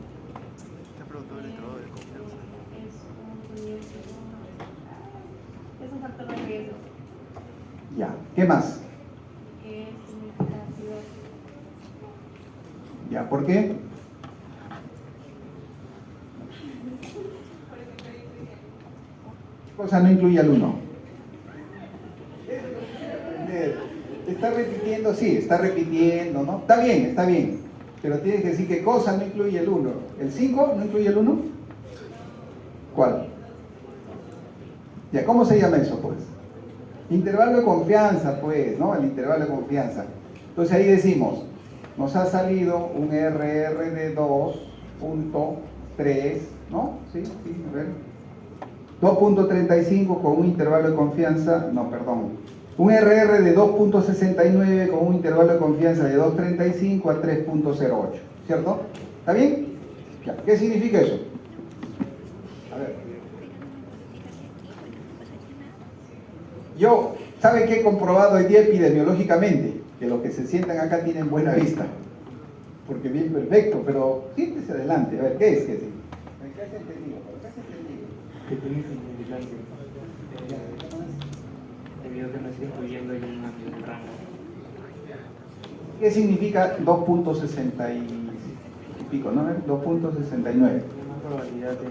[SPEAKER 4] Es un factor de riesgo.
[SPEAKER 1] Ya, ¿qué más?
[SPEAKER 4] Es significativo.
[SPEAKER 1] Ya, ¿por qué? Cosa no incluye al 1. Está repitiendo, sí, está repitiendo, ¿no? Está bien, pero tienes que decir qué cosa no incluye el 1. ¿El 5 no incluye el 1? ¿Cuál? Ya, ¿cómo se llama eso, pues? Intervalo de confianza, pues, ¿no? El intervalo de confianza. Entonces ahí decimos, nos ha salido un RR de 2.3, ¿no? Sí, a ver. 2.35 con un intervalo de confianza, no, perdón. Un RR de 2.69 con un intervalo de confianza de 2.35 a 3.08, ¿cierto? ¿Está bien? Ya, ¿qué significa eso? A ver. Yo, ¿sabe qué he comprobado hoy día epidemiológicamente? Que los que se sientan acá tienen buena vista. Porque bien perfecto, pero siéntese adelante. A ver, ¿qué es? ¿Qué has entendido? ¿Qué has entendido?
[SPEAKER 5] Que tiene significancia. Debido a que no está incluyendo ahí un rango.
[SPEAKER 1] ¿Qué significa 2.60 y pico, no? 2.69.
[SPEAKER 5] Una probabilidad de 2.69.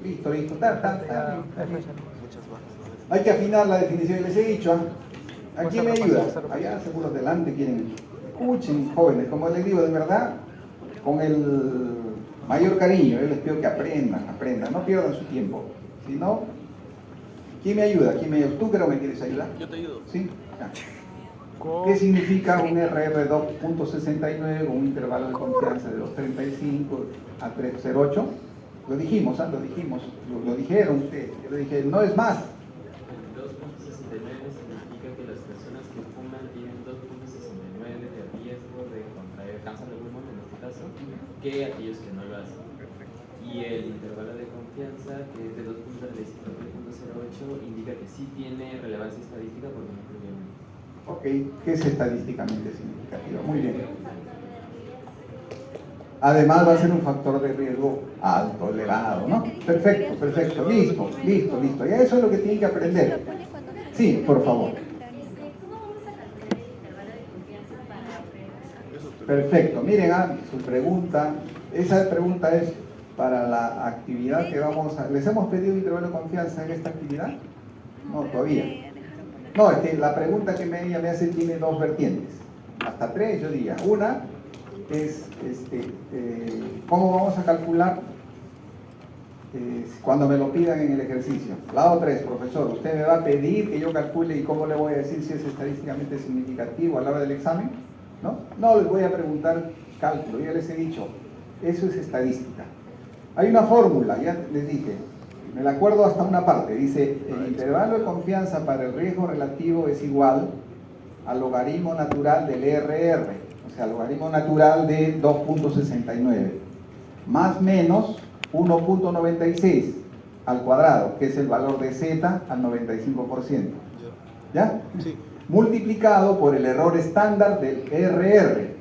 [SPEAKER 1] Listo. Hay que afinar la definición, les he dicho. ¿A quién me ayuda? Allá seguro delante quieren. Escuchen, jóvenes, como les digo, de verdad, con el mayor cariño, yo les pido que aprendan, no pierdan su tiempo. Si no, ¿quién me ayuda? ¿Tú creo que me quieres ayudar?
[SPEAKER 3] Yo te ayudo.
[SPEAKER 1] ¿Sí? Ya. ¿Qué significa un RR 2.69 con un intervalo de confianza de 2.35 a 3.08? Lo dijimos, lo dijeron ustedes. Yo le dije, no es más.
[SPEAKER 6] 2.69 significa que las personas que fuman tienen 2.69 de riesgo de contraer cáncer de pulmón, en este caso, que aquellos que no lo hacen. Y el intervalo de confianza, que es de 2.35 a 3.08, indica que sí tiene relevancia estadística porque no incluye el.
[SPEAKER 1] Ok, ¿qué es estadísticamente significativo? Muy bien. Además va a ser un factor de riesgo alto, elevado, ¿no? Perfecto, listo. Ya eso es lo que tienen que aprender. Sí, por favor.
[SPEAKER 4] ¿Cómo vamos a calcular el intervalo de confianza para
[SPEAKER 1] Perfecto, miren su pregunta. Esa pregunta es para la actividad que vamos a... ¿Les hemos pedido intervalo de confianza en esta actividad? No, todavía. No, es que la pregunta que ella me hace tiene dos vertientes. Hasta tres, yo diría. Una es, ¿cómo vamos a calcular cuando me lo pidan en el ejercicio? La otra es, profesor, ¿usted me va a pedir que yo calcule y cómo le voy a decir si es estadísticamente significativo a la hora del examen? No les voy a preguntar cálculo, ya les he dicho, eso es estadística. Hay una fórmula, ya les dije, me la acuerdo hasta una parte, dice, el intervalo de confianza para el riesgo relativo es igual al logaritmo natural del RR, o sea, logaritmo natural de 2.69, más menos 1.96. al cuadrado, que es el valor de Z al 95%. ¿Ya?
[SPEAKER 3] Sí.
[SPEAKER 1] Multiplicado por el error estándar del RR.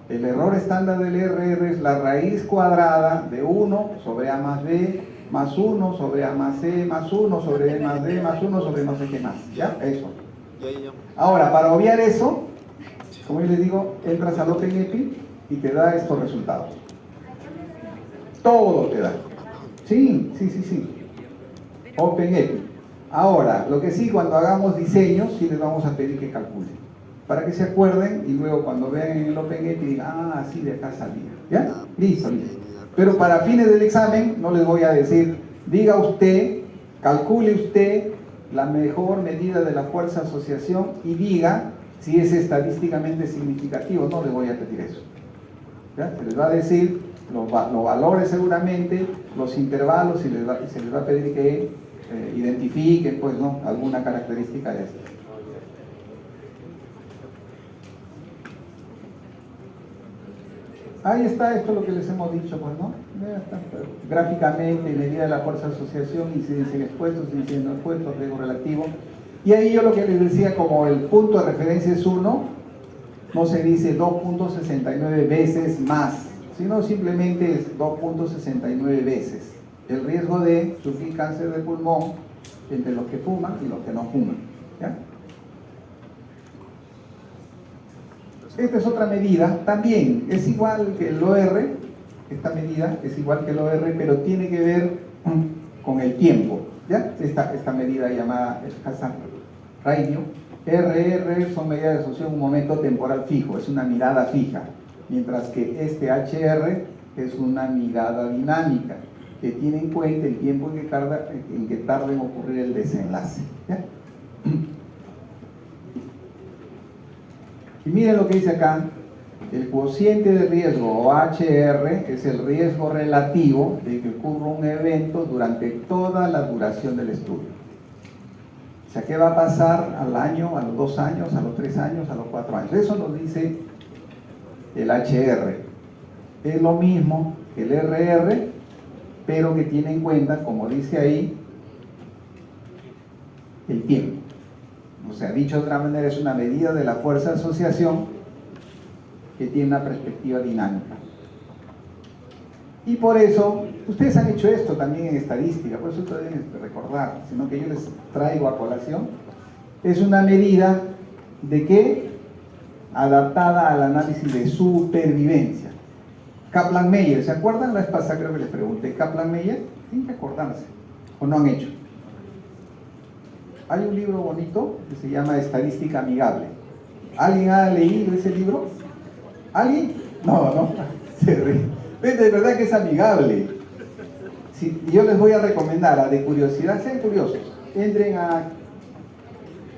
[SPEAKER 1] El error estándar del RR es la raíz cuadrada de 1 sobre A más B más 1 sobre A más C más 1 sobre B más D más 1 sobre no sé qué más. ¿Ya? Eso.
[SPEAKER 3] Ya.
[SPEAKER 1] Ahora, para obviar eso, como yo les digo, entras al OpenEpi y te da estos resultados. Todo te da. Sí. OpenEpi. Ahora, lo que sí, cuando hagamos diseños, sí les vamos a pedir que calculen. Para que se acuerden y luego cuando vean en el OpenEpi digan, ah, sí, de acá salía. ¿Ya? Listo. Pero para fines del examen no les voy a decir, diga usted, calcule usted la mejor medida de la fuerza de asociación y diga si es estadísticamente significativo. No les voy a pedir eso. ¿Ya? Se les va a decir los valores seguramente, los intervalos, y se les va a pedir que identifiquen, pues, ¿no?, alguna característica de esto. Ahí está, esto es lo que les hemos dicho, pues, ¿no? Gráficamente, medida de la fuerza de asociación, incidencia en expuestos, incidencia en expuestos, riesgo relativo. Y ahí yo lo que les decía, como el punto de referencia es 1, no se dice 2.69 veces más, sino simplemente es 2.69 veces el riesgo de sufrir cáncer de pulmón entre los que fuman y los que no fuman. ¿Ya? Esta es otra medida, también es igual que el OR, esta medida es igual que el OR, pero tiene que ver con el tiempo. ¿Ya? Esta medida llamada hazard ratio. RR son medidas de asociación en un momento temporal fijo, es una mirada fija, mientras que este HR es una mirada dinámica, que tiene en cuenta el tiempo en que tarda en ocurrir el desenlace. ¿Ya? Y miren lo que dice acá, el cociente de riesgo o HR es el riesgo relativo de que ocurra un evento durante toda la duración del estudio. O sea, ¿qué va a pasar al año, a los 2 años, a los 3 años, a los 4 años? Eso nos dice el HR. Es lo mismo que el RR, pero que tiene en cuenta, como dice ahí, el tiempo. O sea, dicho de otra manera, es una medida de la fuerza de asociación que tiene una perspectiva dinámica. Y por eso, ustedes han hecho esto también en estadística, por eso ustedes deben recordar, sino que yo les traigo a colación. Es una medida de qué? Adaptada al análisis de supervivencia. Kaplan-Meier, ¿se acuerdan? La vez pasada creo que les pregunté, Kaplan-Meier, tienen que acordarse, o no han hecho. Hay un libro bonito que se llama Estadística Amigable. ¿Alguien ha leído ese libro? ¿Alguien? No, se ríe. De verdad que es amigable. Si, yo les voy a recomendar, de curiosidad, sean curiosos, entren a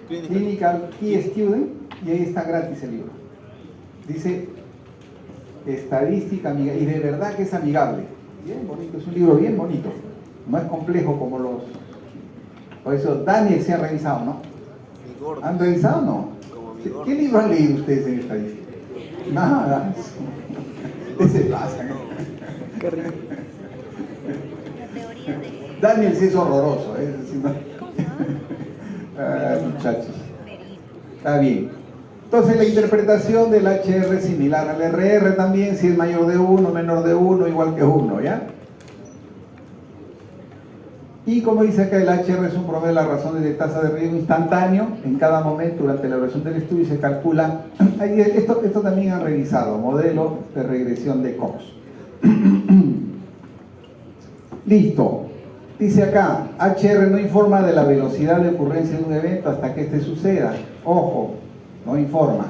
[SPEAKER 1] Clinical Key Student y ahí está gratis el libro. Dice Estadística Amigable, y de verdad que es amigable. Bien bonito, es un libro bien bonito. No es complejo como los... Por eso Daniel se ha revisado, ¿no? ¿Han revisado o no? ¿Qué libro han leído ustedes en estadística? Nada. Ese pasa, ¿no?
[SPEAKER 2] Qué rico.
[SPEAKER 1] Daniel sí es horroroso, ¿eh? Muchachos. Está bien. Entonces la interpretación del HR es similar al RR también, si es mayor de 1, menor de 1, igual que 1, ¿ya? Y como dice acá, el HR es un promedio de las razones de tasa de riesgo instantáneo en cada momento durante la evaluación del estudio y se calcula. Esto también han revisado, modelo de regresión de Cox. Listo. Dice acá, HR no informa de la velocidad de ocurrencia de un evento hasta que este suceda. Ojo, no informa.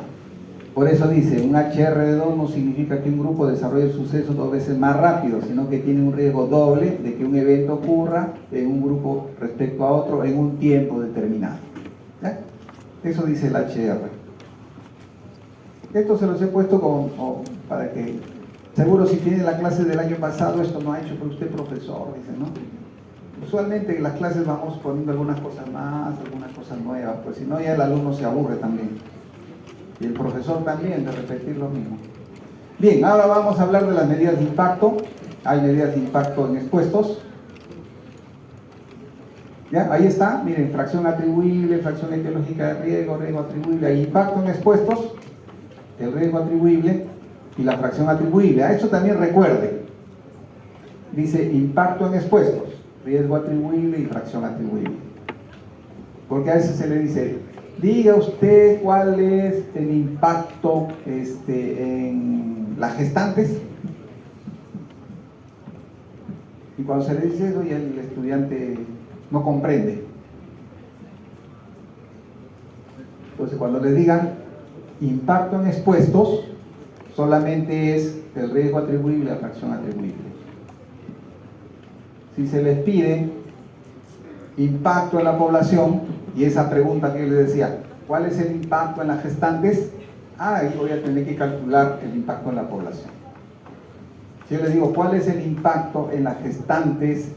[SPEAKER 1] Por eso dice, un HR de 2 no significa que un grupo desarrolle el suceso 2 veces más rápido, sino que tiene un riesgo doble de que un evento ocurra en un grupo respecto a otro en un tiempo determinado. ¿Ya? Eso dice el HR. Esto se los he puesto para que, seguro si tiene la clase del año pasado, esto no ha hecho por usted profesor, dice, ¿no? Usualmente en las clases vamos poniendo algunas cosas más, algunas cosas nuevas, pues si no ya el alumno se aburre también. Y el profesor también de repetir lo mismo. Bien, ahora vamos a hablar de las medidas de impacto. Hay medidas de impacto en expuestos. ¿Ya? Ahí está, miren, fracción atribuible, fracción etiológica de riesgo, riesgo atribuible, hay impacto en expuestos, el riesgo atribuible y la fracción atribuible. A eso también recuerde, dice impacto en expuestos, riesgo atribuible y fracción atribuible. Porque a veces se le dice, diga usted cuál es el impacto en las gestantes. Y cuando se le dice eso, ya el estudiante no comprende. Entonces, cuando le digan impacto en expuestos, solamente es el riesgo atribuible a fracción atribuible. Si se les pide impacto en la población, y esa pregunta que yo les decía, ¿cuál es el impacto en las gestantes? Ahí voy a tener que calcular el impacto en la población. Si yo les digo, ¿cuál es el impacto en las gestantes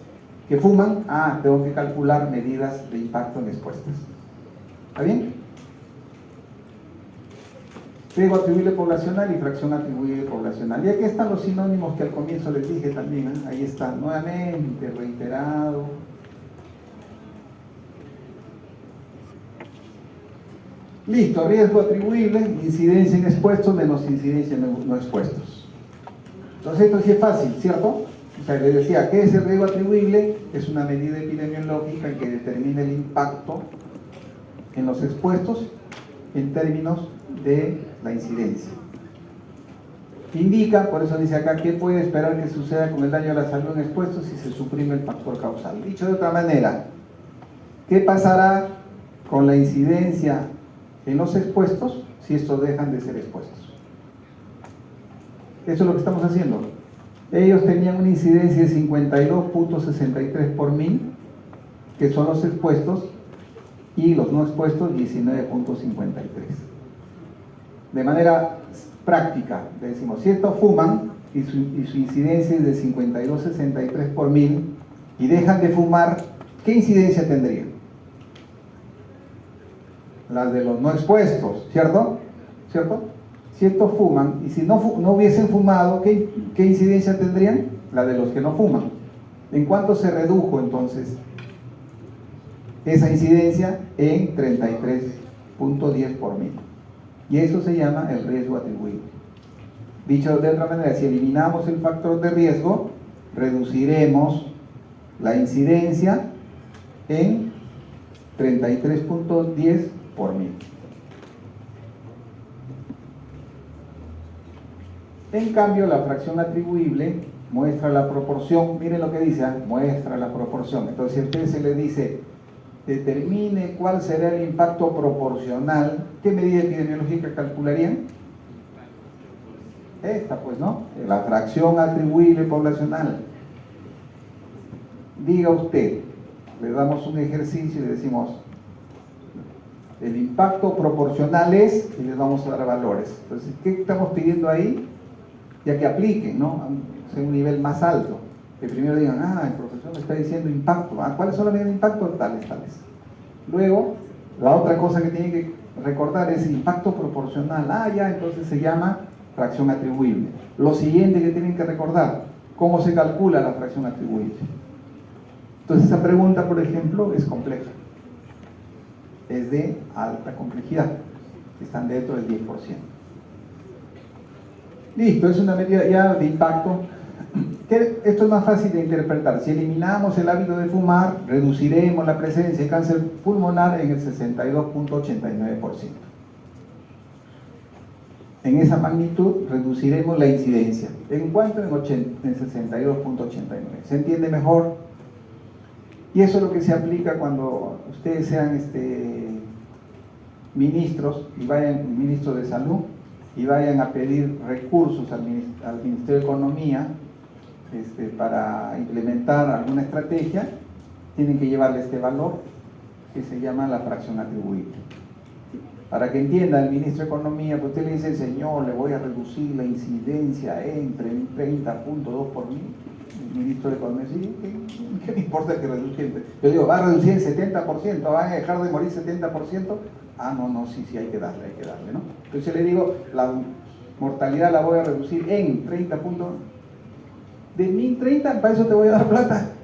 [SPEAKER 1] que fuman? Tengo que calcular medidas de impacto en expuestas. ¿Está bien? Riesgo atribuible poblacional y fracción atribuible poblacional. Y aquí están los sinónimos que al comienzo les dije también. Ahí está, nuevamente, reiterado. Listo, riesgo atribuible, incidencia en expuestos menos incidencia en no expuestos. Entonces esto sí es fácil, ¿cierto? O sea, les decía, ¿qué es el riesgo atribuible? Es una medida epidemiológica que determina el impacto en los expuestos en términos de la incidencia. Indica, por eso dice acá, ¿qué puede esperar que suceda con el daño a la salud en expuestos si se suprime el factor causal? Dicho de otra manera, ¿qué pasará con la incidencia en los expuestos si estos dejan de ser expuestos? Eso es lo que estamos haciendo. Ellos tenían una incidencia de 52.63 por 1000, que son los expuestos, y los no expuestos 19.53. De manera práctica, le decimos, si estos fuman y su incidencia es de 52.63 por 1000 y dejan de fumar, ¿qué incidencia tendrían? Las de los no expuestos, ¿cierto? ¿Cierto? Si estos fuman y si no hubiesen fumado, ¿qué incidencia tendrían? La de los que no fuman. ¿En cuánto se redujo entonces esa incidencia? En 33.10 por 1000. Y eso se llama el riesgo atribuible. Dicho de otra manera, si eliminamos el factor de riesgo, reduciremos la incidencia en 33.10 por 1000. En cambio, la fracción atribuible muestra la proporción. Miren lo que dice, muestra la proporción. Entonces, si a usted se le dice, determine cuál será el impacto proporcional, ¿qué medida epidemiológica calcularían? Esta, pues, ¿no? La fracción atribuible poblacional. Diga usted, le damos un ejercicio y le decimos, el impacto proporcional es, y les vamos a dar valores. Entonces, ¿qué estamos pidiendo ahí? Ya que apliquen, ¿no? A un nivel más alto. Que primero digan, el profesor me está diciendo impacto. ¿Cuáles son las medidas de impacto? Tales, tales. Luego, la otra cosa que tienen que recordar es impacto proporcional. Entonces se llama fracción atribuible. Lo siguiente que tienen que recordar, ¿cómo se calcula la fracción atribuible? Entonces esa pregunta, por ejemplo, es compleja. Es de alta complejidad. Están dentro del 10%. Listo, es una medida ya de impacto. Esto es más fácil de interpretar. Si eliminamos el hábito de fumar, reduciremos la presencia de cáncer pulmonar en el 62.89%. En esa magnitud reduciremos la incidencia. ¿En cuánto? En 62.89. ¿Se entiende mejor? Y eso es lo que se aplica cuando ustedes sean ministros y vayan, ministros de salud, y vayan a pedir recursos al Ministerio de Economía para implementar alguna estrategia. Tienen que llevarle este valor que se llama la fracción atribuible. Para que entienda el ministro de Economía, pues usted le dice, señor, le voy a reducir la incidencia entre 30.2 por 1000. El ministro de Economía dice, ¿qué me importa que reduzca? Yo digo, ¿va a reducir el 70%? ¿Van a dejar de morir 70%? No, sí, hay que darle, ¿no? Entonces le digo, la mortalidad la voy a reducir en 30 puntos. De 1030, para eso te voy a dar plata.